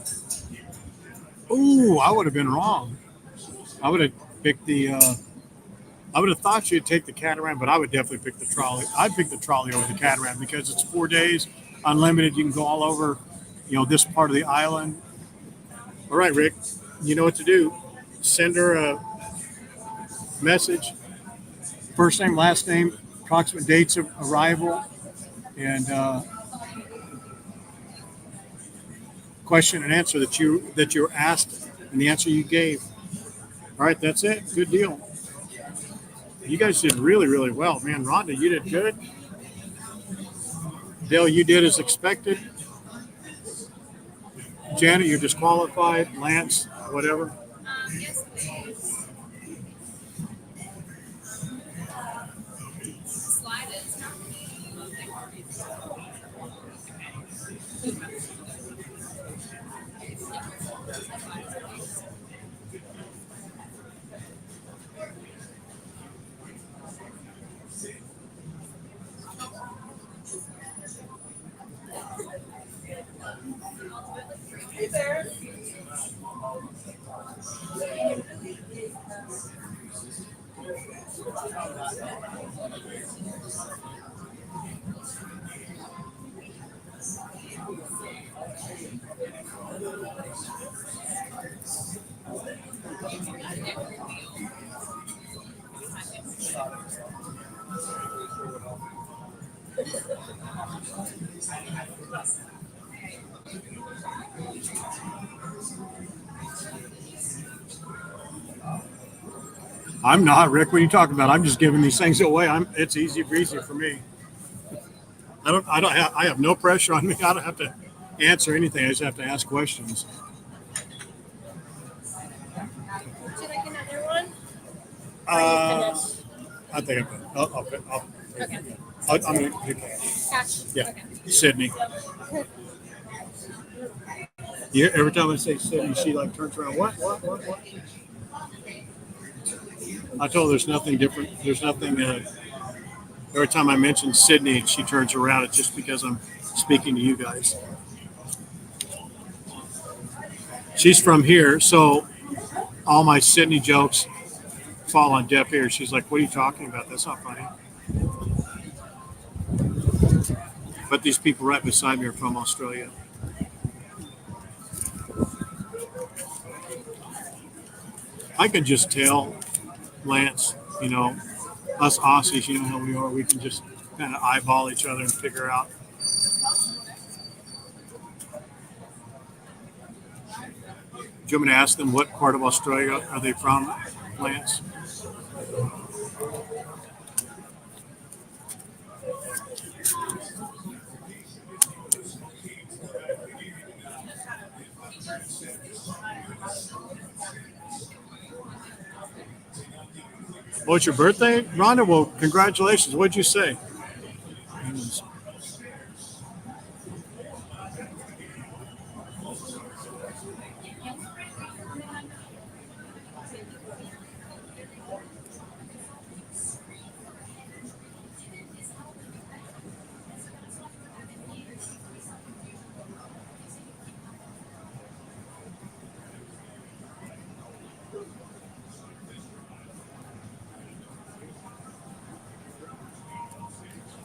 Ooh, I would have been wrong. I would have picked the. I would have thought you'd take the catamaran, but I would definitely pick the trolley. I'd pick the trolley over the catamaran because it's 4 days, unlimited. You can go all over, this part of the island. All right, Rick, you know what to do. Send her a message, first name, last name, approximate dates of arrival, and question and answer that you were asked, and the answer you gave. All right, that's it. Good deal. You guys did really, really well, man. Rhonda, you did good. Dale, you did as expected. Janet, you're disqualified. Lance, whatever. Yes, please. I'm not, Rick. What are you talking about? I'm just giving these things away. It's easy breezy for me. I have no pressure on me. I don't have to answer anything. I just have to ask questions. Would you like another one? Or Uh, you finished? I think Okay. I'm going to Gotcha. yeah, Okay. Sydney. Yeah, every time I say Sydney, she like turns around. What? I told her there's nothing different. There's nothing. Every time I mention Sydney, she turns around. It's just because I'm speaking to you guys. She's from here, so all my Sydney jokes fall on deaf ears. She's like, "What are you talking about? That's not funny." But these people right beside me are from Australia. I can just tell, Lance, us Aussies, you know how we are. We can just kind of eyeball each other and figure out. Do you want me to ask them what part of Australia are they from, Lance? Oh, it's your birthday, Rhonda? Well, congratulations. What'd you say?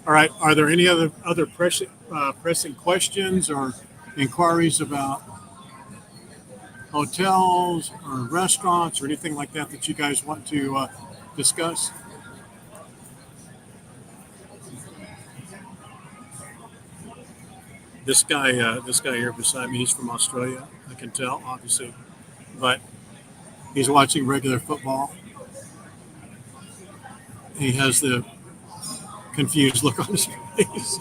All right. Are there any other pressing questions or inquiries about hotels or restaurants or anything like that that you guys want to discuss? This guy here beside me, he's from Australia. I can tell, obviously, but he's watching regular football. He has the confused look on his face.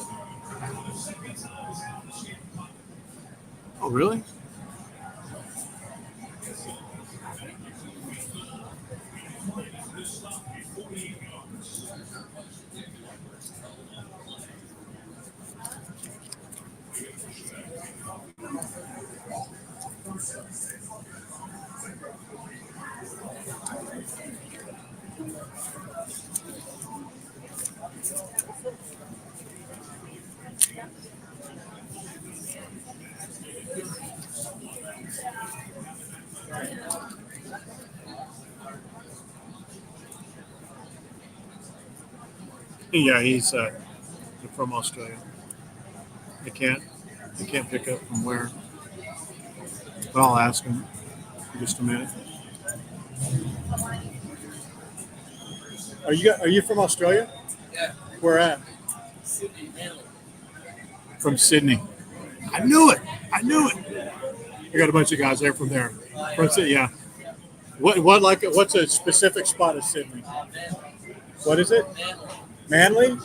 Oh, really? Yeah, he's from Australia. I can't pick up from where, but I'll ask him in just a minute. Are you from Australia? Yeah, Where at? Sydney, Manly. From Sydney. I knew it. I knew it. I got a bunch of guys there from there. From Sydney, yeah. What's a specific spot of Sydney? Manly. What is it? Manly. Manly?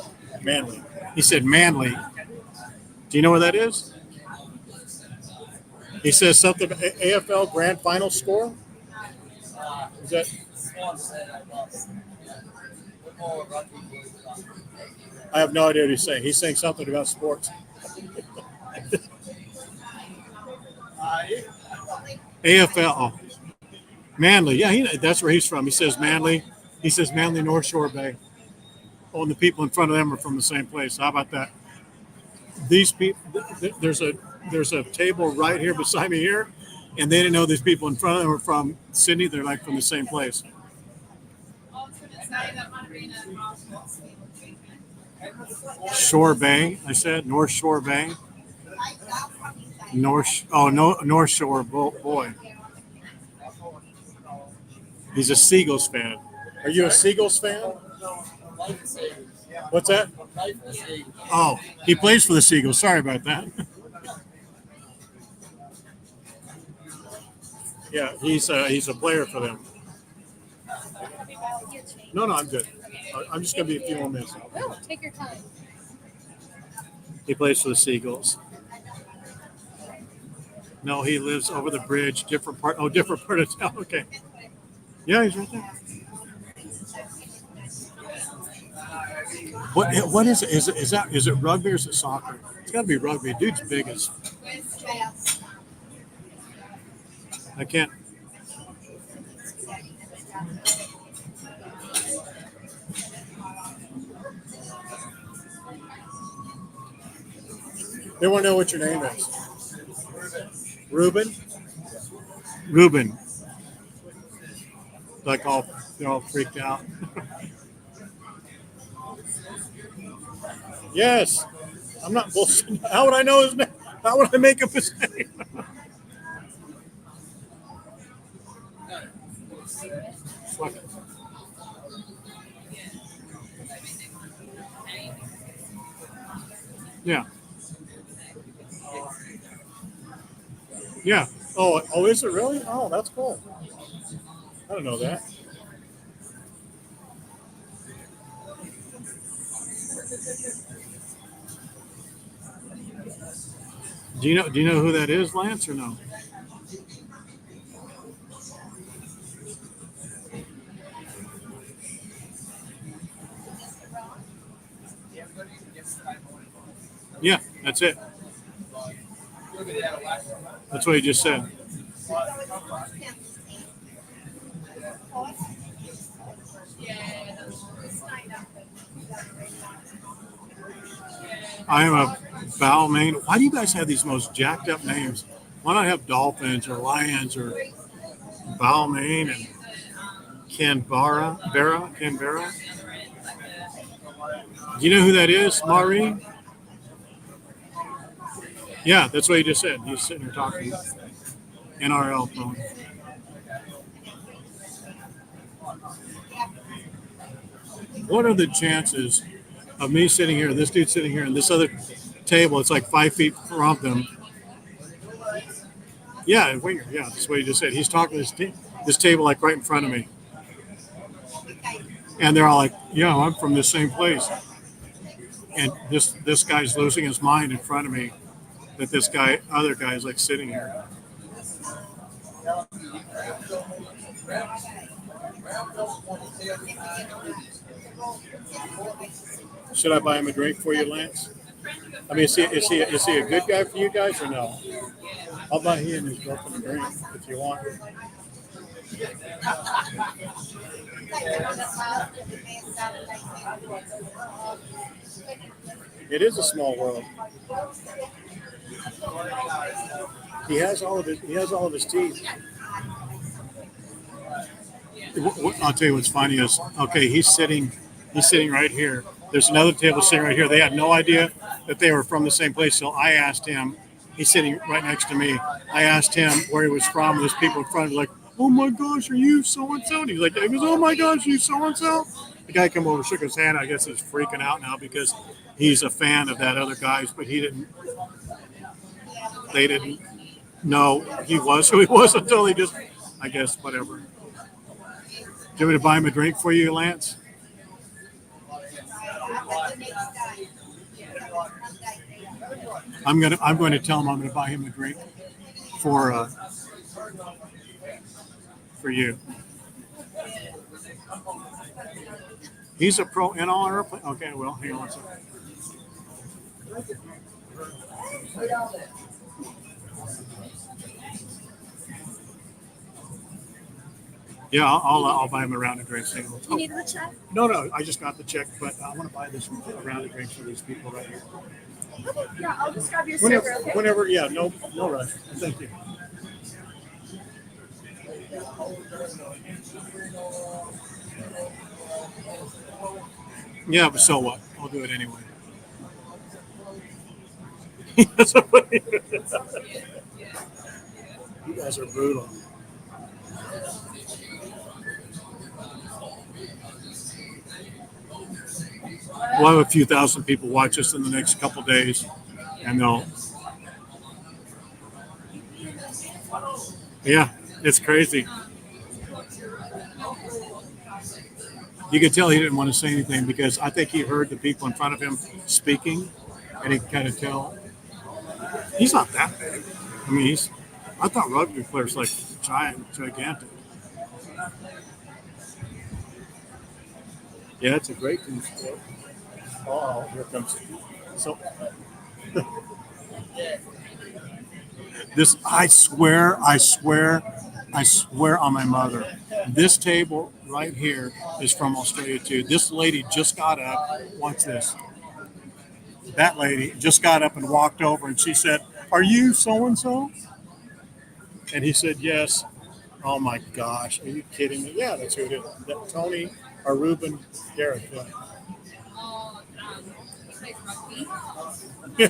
Manly. He said Manly. Do you know where that is? He says something AFL Grand Final score. Is that Swan said I lost. I have no idea what he's saying. He's saying something about sports. AFL. Oh, Manly. Yeah, that's where he's from. He says Manly. He says Manly North Shore Bay. Oh, and the people in front of them are from the same place. How about that? These people, there's a table right here beside me here, and they didn't know these people in front of them were from Sydney. They're like from the same place. Shore Bay, I said North Shore Bay. North Shore boy. He's a Seagulls fan. Are you a Seagulls fan? What's that? Oh, he plays for the Seagulls. Sorry about that. Yeah, he's a player for them. No, I'm good. I'm just gonna be a few more minutes. No, take your time. He plays for the Seagulls. No, he lives over the bridge, different part of town. Okay. Yeah, he's right there. What is it? Is it rugby or is it soccer? It's got to be rugby. Dude's big as. I can't. They want to know what your name is. Reuben. Reuben. Like they're all freaked out. Yes. I'm not bullshitting. How would I know his name? How would I make up his name? Yeah. Yeah. Oh, is it really? Oh, that's cool. I don't know that. Do you know who that is, Lance, or no? Yeah, that's it. That's what he just said. I am a Balmain. Why do you guys have these most jacked up names? Why not have dolphins or lions or Balmain and Canberra? Do you know who that is, Maureen? Yeah, that's what he just said. He's sitting here talking. NRL phone. What are the chances of me sitting here, this dude sitting here, and this other table? It's like 5 feet from them. Yeah, Winger. Yeah, that's what he just said. He's talking to this table like right in front of me, and they're all like, "Yeah, I'm from the same place." And this guy's losing his mind in front of me. That this other guy is like sitting here. Should I buy him a drink for you, Lance? I mean, is he a good guy for you guys or no? I'll buy he and his girlfriend a drink if you want. It is a small world. He has all of his teeth. I'll tell you what's funny is, okay, he's sitting right here. There's another table sitting right here. They had no idea that they were from the same place. So I asked him. He's sitting right next to me. I asked him where he was from. And there's people in front of him like, "Oh my gosh, are you so and so?" And he goes, "Oh my gosh, are you so and so?" The guy came over, shook his hand. I guess he's freaking out now because he's a fan of that other guy's, but they didn't know he was who he was until he just, I guess, whatever. Do you want me to buy him a drink for you, Lance? I'm going to tell him I'm going to buy him a drink for you. He's a pro in all airplane. Okay, well, hang on a second. Yeah, I'll buy him a round of drinks. Hang on. You need the check? No, I just got the check, but I want to buy this a round of drinks for these people right here. Okay, yeah, I'll just grab your Whenever, server, okay? whenever, yeah, no rush. Thank you. Yeah, but so what? I'll do it anyway. You guys are brutal. We'll have a few thousand people watch us in the next couple days, and they'll. Yeah, it's crazy. You could tell he didn't want to say anything because I think he heard the people in front of him speaking, and he could kind of tell he's not that big. I mean, he's. I thought rugby players like gigantic. Yeah, it's a great team sport. Oh, here comes. So this, I swear on my mother, this table right here is from Australia too. This lady just got up. Watch this. That lady just got up and walked over, and she said, "Are you so and so?" And he said, "Yes." Oh my gosh, are you kidding me? Yeah, that's who it is. That Tony or Ruben Garrett. Yeah.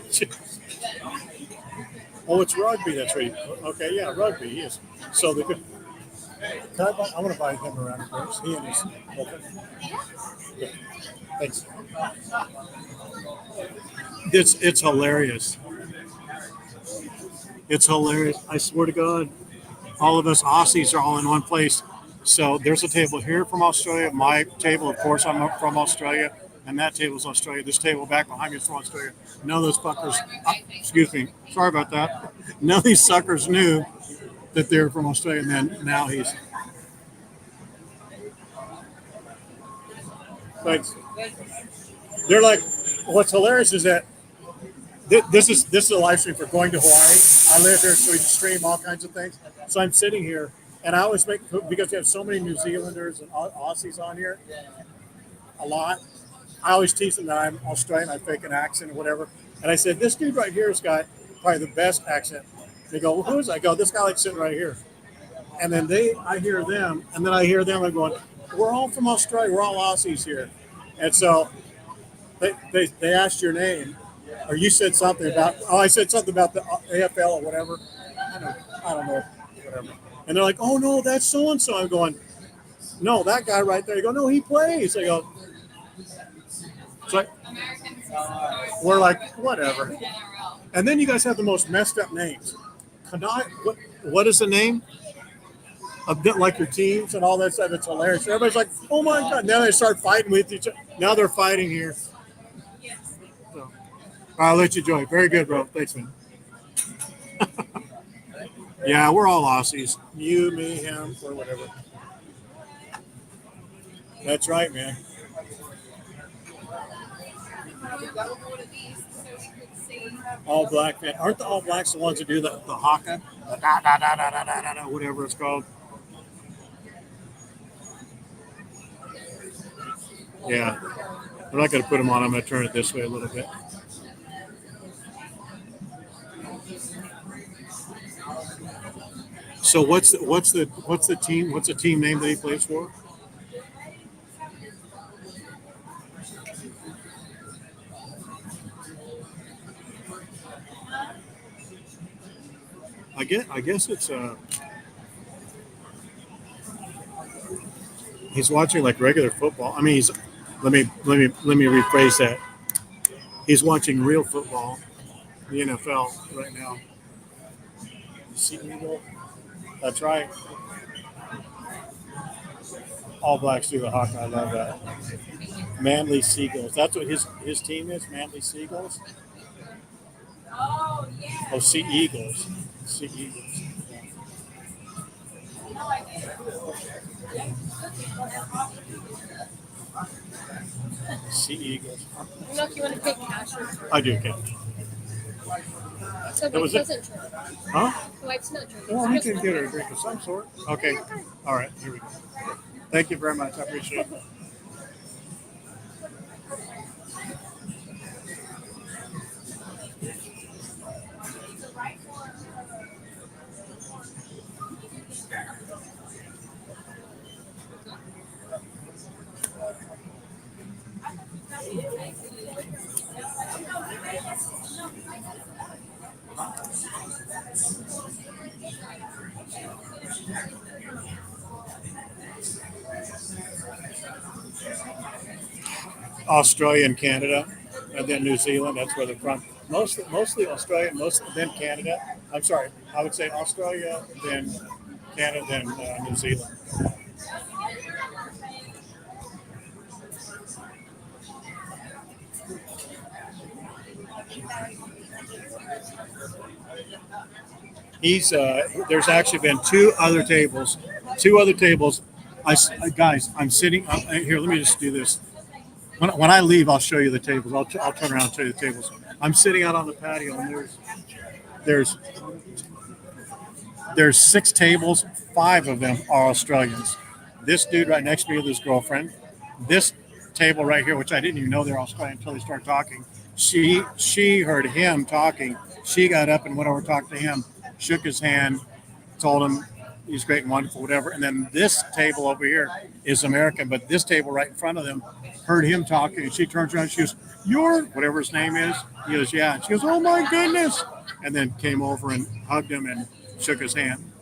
Oh, it's rugby. That's right. Okay, yeah, rugby. He is. So they could. I want to buy him around first. He and his. Okay. Yeah. Thanks. It's hilarious. It's hilarious. I swear to God, all of us Aussies are all in one place. So there's a table here from Australia. My table, of course, I'm up from Australia, and that table's Australia. This table back behind me is from Australia. None of those fuckers. Excuse me. Sorry about that. None of these suckers knew that they're from Australia, and then now he's. Thanks. They're like, what's hilarious is that this is a live stream for going to Hawaii. I live here, so we stream all kinds of things. So I'm sitting here, and I always make, because we have so many New Zealanders and Aussies on here, a lot. I always tease them that I'm Australian. I fake an accent or whatever. And I said, this dude right here has got probably the best accent. They go, well, who is? I go, this guy like sitting right here. And then I hear them, and then I hear them. I'm going, we're all from Australia. We're all Aussies here. And so they asked your name, or you said something about. Oh, I said something about the AFL or whatever. I don't know, whatever. And they're like, oh no, that's so and so. I'm going, no, that guy right there. You go, no, he plays. I go, it's like, we're like, whatever. And then you guys have the most messed up names. What is the name? A bit like your teams and all that stuff. It's hilarious. Everybody's like, oh my God. Now they start fighting with each other. Now they're fighting here. So, I'll let you join. Very good, bro. Thanks, man. Yeah, we're all Aussies. You, me, him, or whatever. That's right, man. All black man. Aren't the All Blacks the ones that do the haka? The da da da da da da da, whatever it's called. Yeah. I'm not going to put them on. I'm going to turn it this way a little bit. So what's the team name that he plays for? I guess it's he's watching like regular football. I mean, let me rephrase that. He's watching real football, the NFL right now. Sea Eagle. That's right. All Blacks do the hawk. I love that. Manly Seagulls. That's what his team is. Manly Seagulls. Oh, Sea Eagles. Sea Eagles. Sea Eagles. I don't know if you want to pay cash or I do, okay. the That was wife it? doesn't drink. Huh? The wife's not drinking. Well, so we just can one get her a person. drink of some sort. Okay. All right. Here we go. Thank you very much. I appreciate it. Australia and Canada, and then New Zealand. That's where they're from. Mostly Australia, then Canada. I'm sorry, I would say Australia, then Canada, then New Zealand. He's there's actually been two other tables. Guys, I'm sitting here. Let me just do this. When I leave, I'll show you the tables. I'll turn around and show you the tables. I'm sitting out on the patio, and there's there's 6 tables. 5 of them are Australians. This dude right next to me with his girlfriend. This table right here, which I didn't even know they're Australian until they started talking. She heard him talking. She got up and went over to talk to him, shook his hand, told him he's great and wonderful, whatever. And then this table over here is American, but this table right in front of them heard him talking, and she turns around. She goes, "You're whatever his name is." He goes, "Yeah." And she goes, "Oh my goodness!" And then came over and hugged him and shook his hand.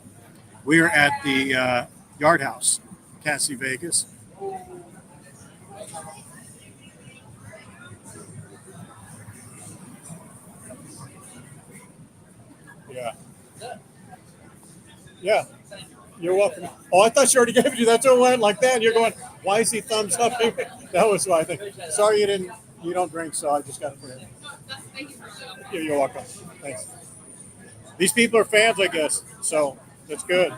We are at the Yard House, Cassie, Vegas. Yeah. Yeah. You're welcome. Oh, I thought she already gave it to you. That's what it went like that. And you're going, why is he thumbs up? That was what I think. Sorry you don't drink, so I just got it for him. You're welcome. Thanks. These people are fans, I guess. So that's good.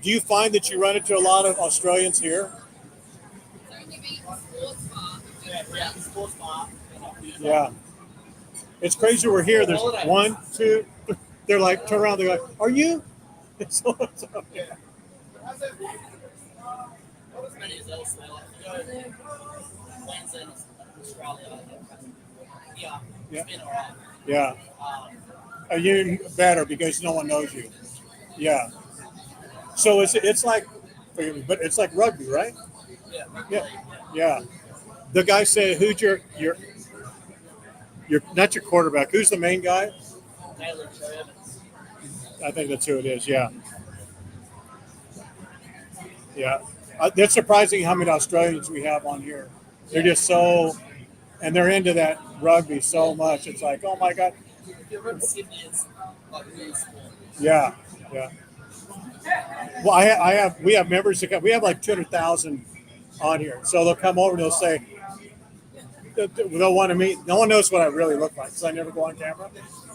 Do you find that you run into a lot of Australians here? Yeah. It's crazy we're here. There's 1, 2, they're like, turn around, they're like, are you? Yeah. Yeah. You better because no one knows you. Yeah. So it's like, but it's like rugby, right? Yeah. Yeah. The guy said, "Who's your not your quarterback? Who's the main guy?" I think that's who it is. Yeah. Yeah. It's surprising how many Australians we have on here. They're just so, and they're into that rugby so much. It's like, oh my god. Yeah. Yeah. Well, we have members that come. We have like 200,000 on here, so they'll come over and they'll say they'll want to meet. No one knows what I really look like because I never go on camera,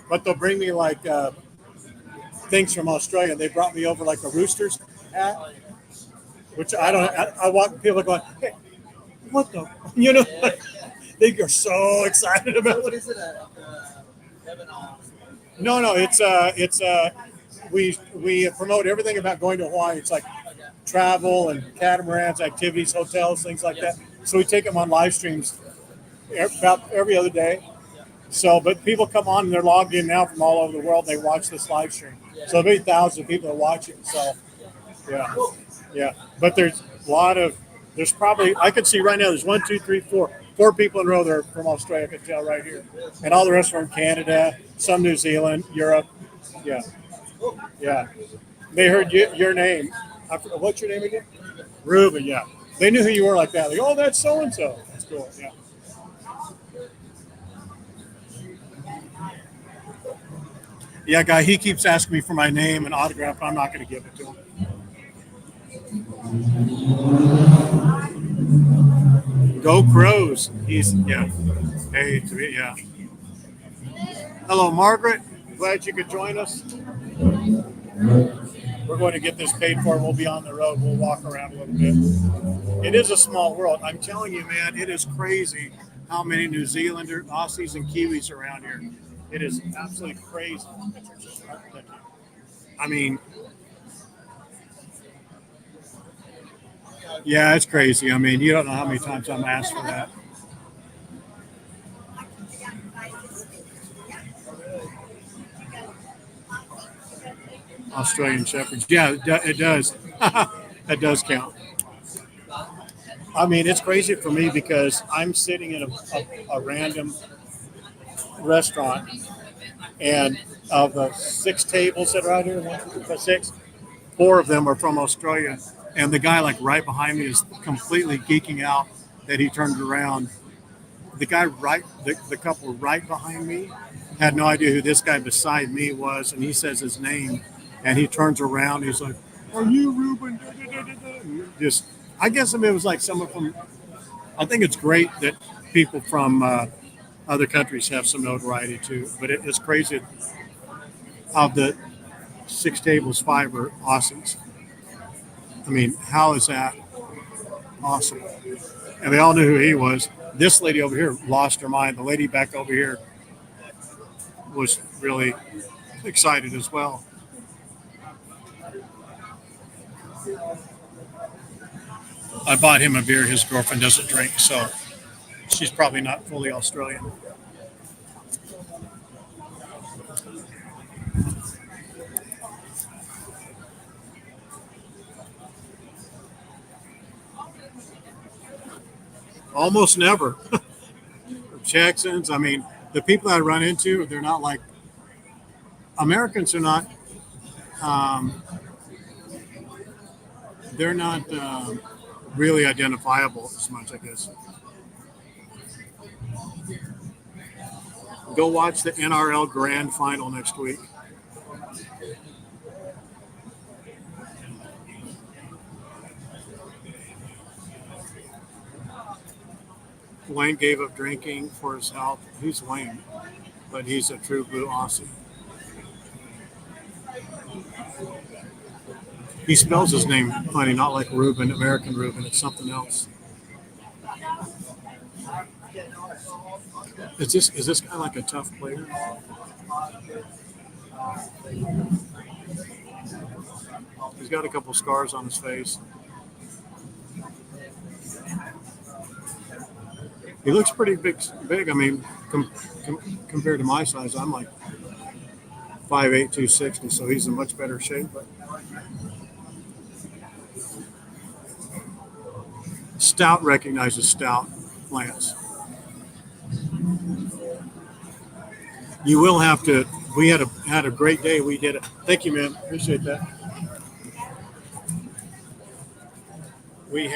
but they'll bring me like things from Australia. They brought me over like a Roosters hat, which I don't. I walk. People are going, hey, what the? You know, they are so excited about it. What is it? No. It's we promote everything about going to Hawaii. It's like travel and catamarans, activities, hotels, things like that. So we take them on live streams about every other day. So, but people come on and they're logged in now from all over the world. They watch this live stream. So maybe thousands of people are watching. So, yeah. But there's a lot of. There's probably I can see right now. There's 1, 2, 3, 4 people in a row that are from Australia. I can tell right here, and all the rest are from Canada, some New Zealand, Europe. Yeah. They heard your name. What's your name again? Ruben. Yeah. They knew who you were like that. Like, oh, that's so and so. That's cool. Yeah. Yeah, guy. He keeps asking me for my name and autograph. I'm not going to give it to him. Go Crows. He's Hey, to me, yeah. Hello, Margaret. Glad you could join us. We're going to get this paid for. We'll be on the road. We'll walk around a little bit. It is a small world. I'm telling you, man, it is crazy how many New Zealanders, Aussies, and Kiwis around here. It is absolutely crazy. I mean, yeah, it's crazy. I mean, you don't know how many times I'm asked for that. Australian Shepherds. Yeah, it does. That does count. I mean, it's crazy for me because I'm sitting in a random restaurant, and of the 6 tables that are out here, 6, 4 of them are from Australia, and the guy like right behind me is completely geeking out that he turned around. The guy the couple right behind me had no idea who this guy beside me was, and he says his name, and he turns around. He's like, "Are you Ruben?" Just, I guess it was like someone from. I think it's great that people from other countries have some notoriety too, but it's crazy. Of the 6 tables, 5 are Aussies. I mean, how is that awesome? And they all knew who he was. This lady over here lost her mind. The lady back over here was really excited as well. I bought him a beer. His girlfriend doesn't drink, so she's probably not fully Australian. Almost never. Texans, I mean, the people I run into, they're not like Americans are not. They're not really identifiable as much, I guess. Go watch the NRL Grand Final next week. Wayne gave up drinking for his health. He's Wayne, but he's a true blue Aussie. He spells his name funny, not like Ruben, American Ruben. It's something else. Is this guy like a tough player? He's got a couple scars on his face. He looks pretty big. I mean, compared to my size, I'm like 5'8", 260, so he's in much better shape. But Stout recognizes Stout, Lance. You will have to. We had a great day. We did it. Thank you, man. Appreciate that. We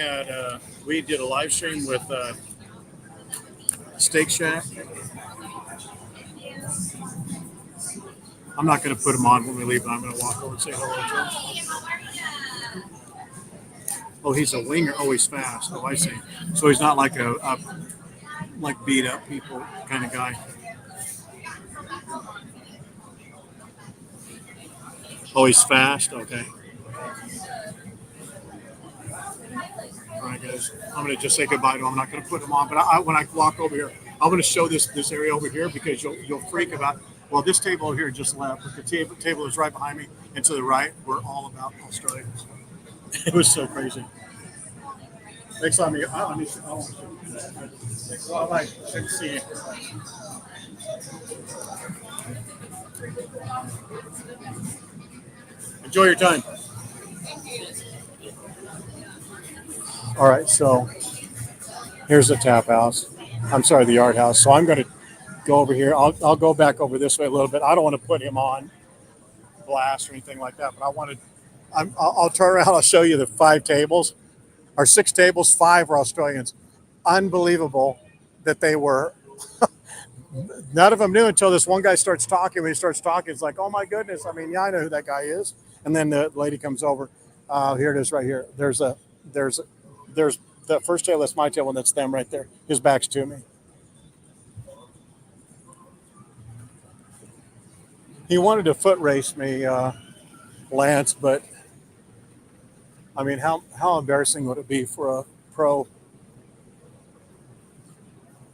did a live stream with Steak Shack. I'm not going to put him on when we leave, but I'm going to walk over and say hello to him. Oh, he's a winger. Oh, he's fast. Oh, I see. So he's not like a like beat up people kind of guy. Oh, he's fast. Okay. All right, guys. I'm going to just say goodbye to him. I'm not going to put him on, but when I walk over here, I'm going to show this area over here because you'll freak about. Well, this table over here just left, but the table is right behind me, and to the right, we're all about Australians. It was so crazy. Next time, I want to see. Well, I should see you. Enjoy your time. All right, so here's the tap house. I'm sorry, the yard house. So I'm going to go over here. I'll go back over this way a little bit. I don't want to put him on blast or anything like that, but I'll turn around. I'll show you the 5 tables. Our 6 tables, 5 were Australians. Unbelievable that they were. None of them knew until this one guy starts talking. When he starts talking, it's like, oh my goodness. I mean, yeah, I know who that guy is. And then the lady comes over. Here it is right here. There's the first table. That's my table, and that's them right there. His back's to me. He wanted to foot race me, Lance, but I mean, how embarrassing would it be for a pro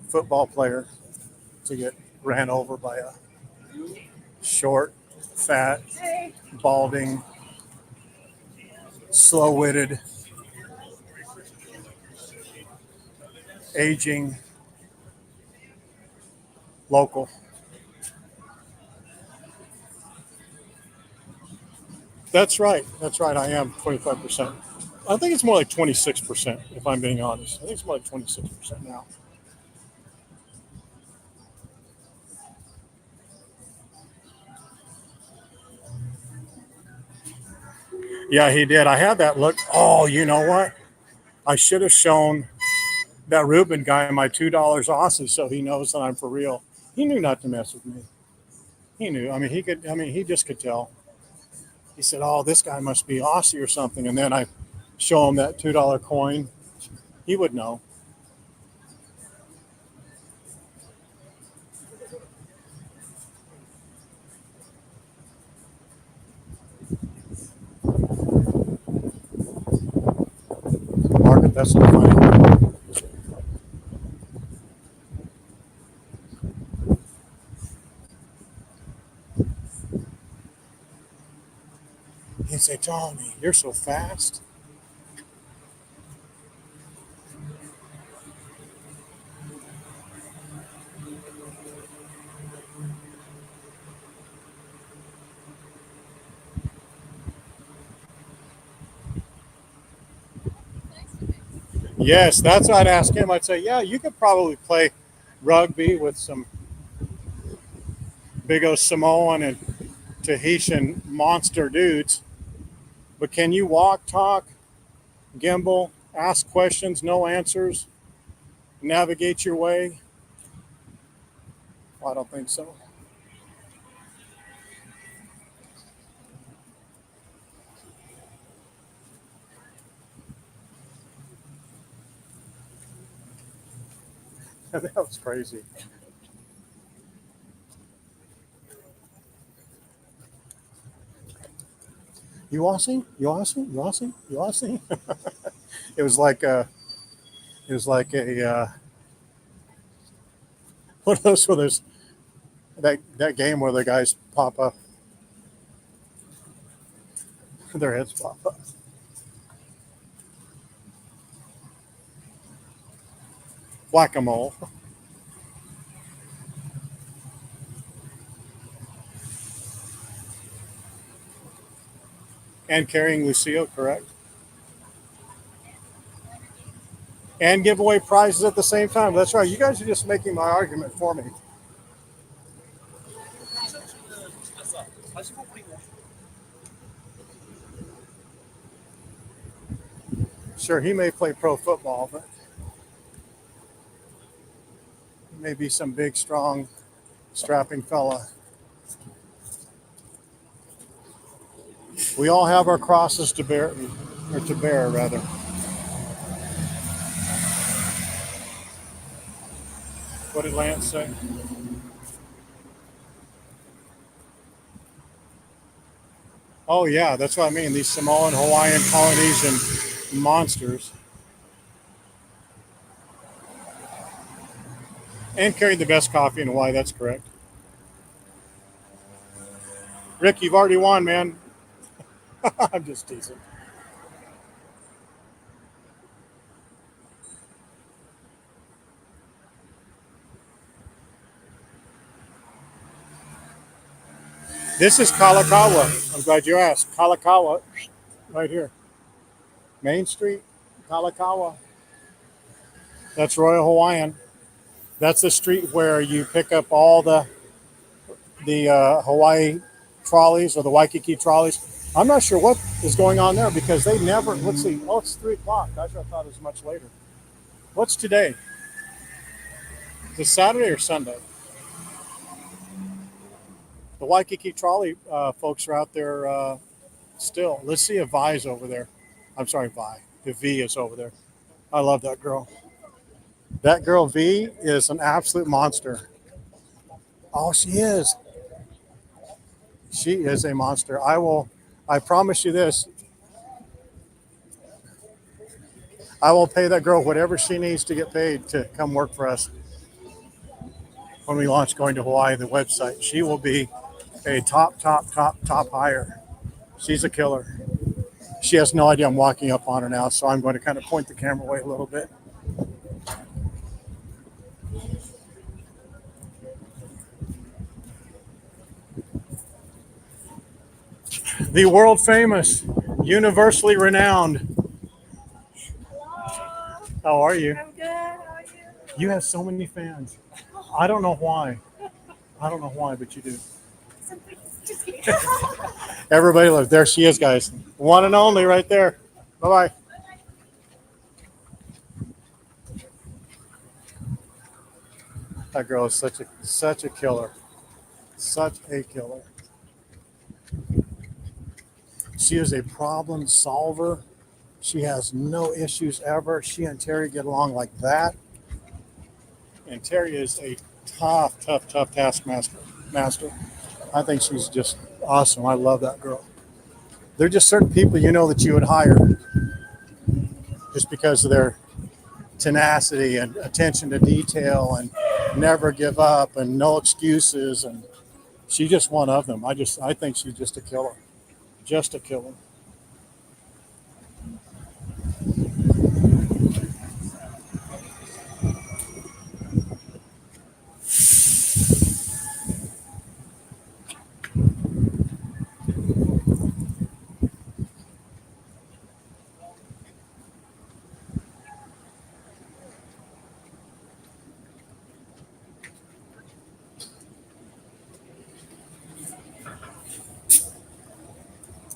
football player to get ran over by a short, fat, Hey. balding, slow-witted, aging local? That's right. That's right. I am 25%. I think it's more like 26%, if I'm being honest. I think it's more like 26% now. Yeah, he did. I had that look. Oh, you know what? I should have shown that Ruben guy my $2 Aussie so he knows that I'm for real. He knew not to mess with me. He knew. I mean, he could. I mean, he just could tell. He said, "Oh, this guy must be Aussie or something." And then I show him that $2 coin. He would know. Margaret, that's not funny. He'd say, "Tony, you're so fast." Yes, that's what I'd ask him. I'd say, "Yeah, you could probably play rugby with some big old Samoan and Tahitian monster dudes, but can you walk, talk, gimbal, ask questions, no answers, navigate your way?" Well, I don't think so. That was crazy. You all see? You all see? You all see? You all see? It was like a, it was like a, one of those where there's that game where the guys pop up, their heads pop up. Whack a mole. And carrying Lucio, correct? And give away prizes at the same time. That's right. You guys are just making my argument for me. Sure, he may play pro football, but he may be some big, strong, strapping fella. We all have our crosses to bear, or to bear, rather. What did Lance say? Oh, yeah, that's what I mean. These Samoan, Hawaiian, Polynesian monsters. And carrying the best coffee in Hawaii, that's correct. Rick, you've already won, man. I'm just teasing. This is Kalakaua. I'm glad you asked. Kalakaua, right here. Main Street, Kalakaua. That's Royal Hawaiian. That's the street where you pick up all the Hawaii trolleys or the Waikiki trolleys. I'm not sure what is going on there because they never. Let's see. Oh, it's 3 o'clock. Gosh, I thought it was much later. What's today? Is it Saturday or Sunday? The Waikiki trolley folks are out there still. Let's see if Vi's over there. I'm sorry, Vi. The V is over there. I love that girl. That girl V is an absolute monster. Oh, she is. She is a monster. I promise you this. I will pay that girl whatever she needs to get paid to come work for us when we launch Going to Hawaii, the website. She will be a top hire. She's a killer. She has no idea I'm walking up on her now, so I'm going to kind of point the camera away a little bit. The world famous, universally renowned. Hello. How are you? I'm good. How are you? You have so many fans. I don't know why. I don't know why, but you do. Just kidding. Everybody loves. There she is, guys. One and only right there. Bye-bye. That girl is such a killer. Such a killer. She is a problem solver. She has no issues ever. She and Terry get along like that. And Terry is a tough taskmaster. I think she's just awesome. I love that girl. There are just certain people that you would hire just because of their tenacity and attention to detail and never give up and no excuses. And she's just one of them. I think she's just a killer. Just a killer.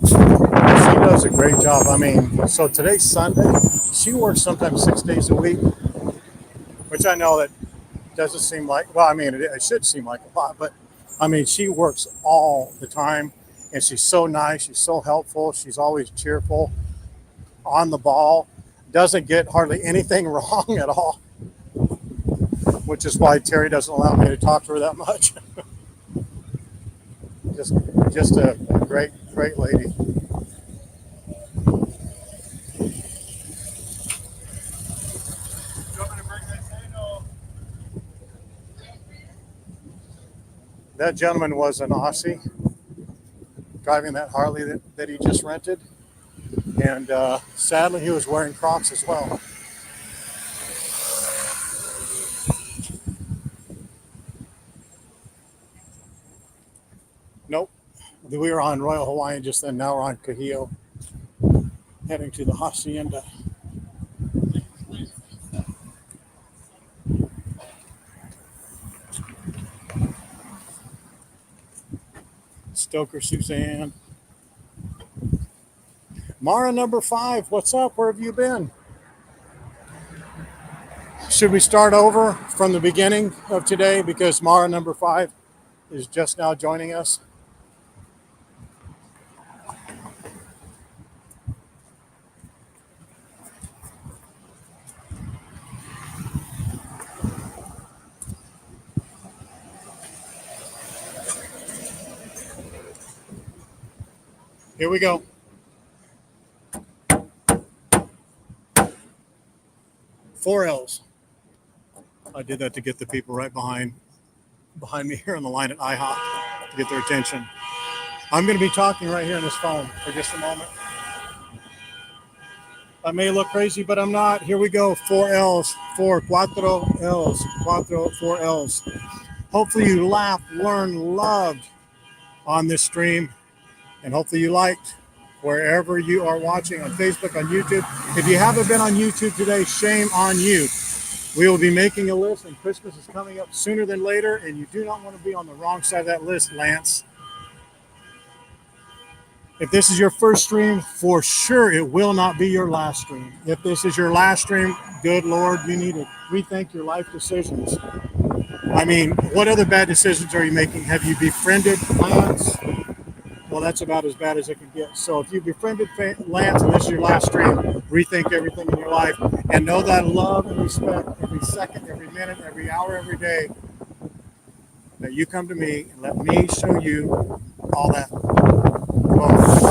She does a great job. I mean, so today's Sunday. She works sometimes 6 days a week, which I know that doesn't seem like, well, I mean, it should seem like a lot, but I mean, she works all the time and she's so nice. She's so helpful. She's always cheerful, on the ball, doesn't get hardly anything wrong at all, which is why Terry doesn't allow me to talk to her that much. just a great lady. That gentleman was an Aussie driving that Harley that he just rented. And sadly, he was wearing Crocs as well. Nope. We were on Royal Hawaiian just then. Now we're on Kahio, heading to the Hacienda. Stoker Suzanne. Mara number 5, what's up? Where have you been? Should we start over from the beginning of today because Mara number 5 is just now joining us? Here we go. Four L's. I did that to get the people right behind me here on the line at IHOP to get their attention. I'm going to be talking right here on this phone for just a moment. I may look crazy, but I'm not. Here we go. 4 L's. 4 L's. 4 L's. Hopefully you laughed, learned, loved on this stream. And hopefully you liked wherever you are watching on Facebook, on YouTube. If you haven't been on YouTube today, shame on you. We will be making a list, and Christmas is coming up sooner than later, and you do not want to be on the wrong side of that list, Lance. If this is your first stream, for sure it will not be your last stream. If this is your last stream, good Lord, you need to rethink your life decisions. I mean, what other bad decisions are you making? Have you befriended Lance? Well, that's about as bad as it can get. So if you befriended Lance and this is your last stream, rethink everything in your life and know that I love and respect every second, every minute, every hour, every day that you come to me and let me show you all that. Well,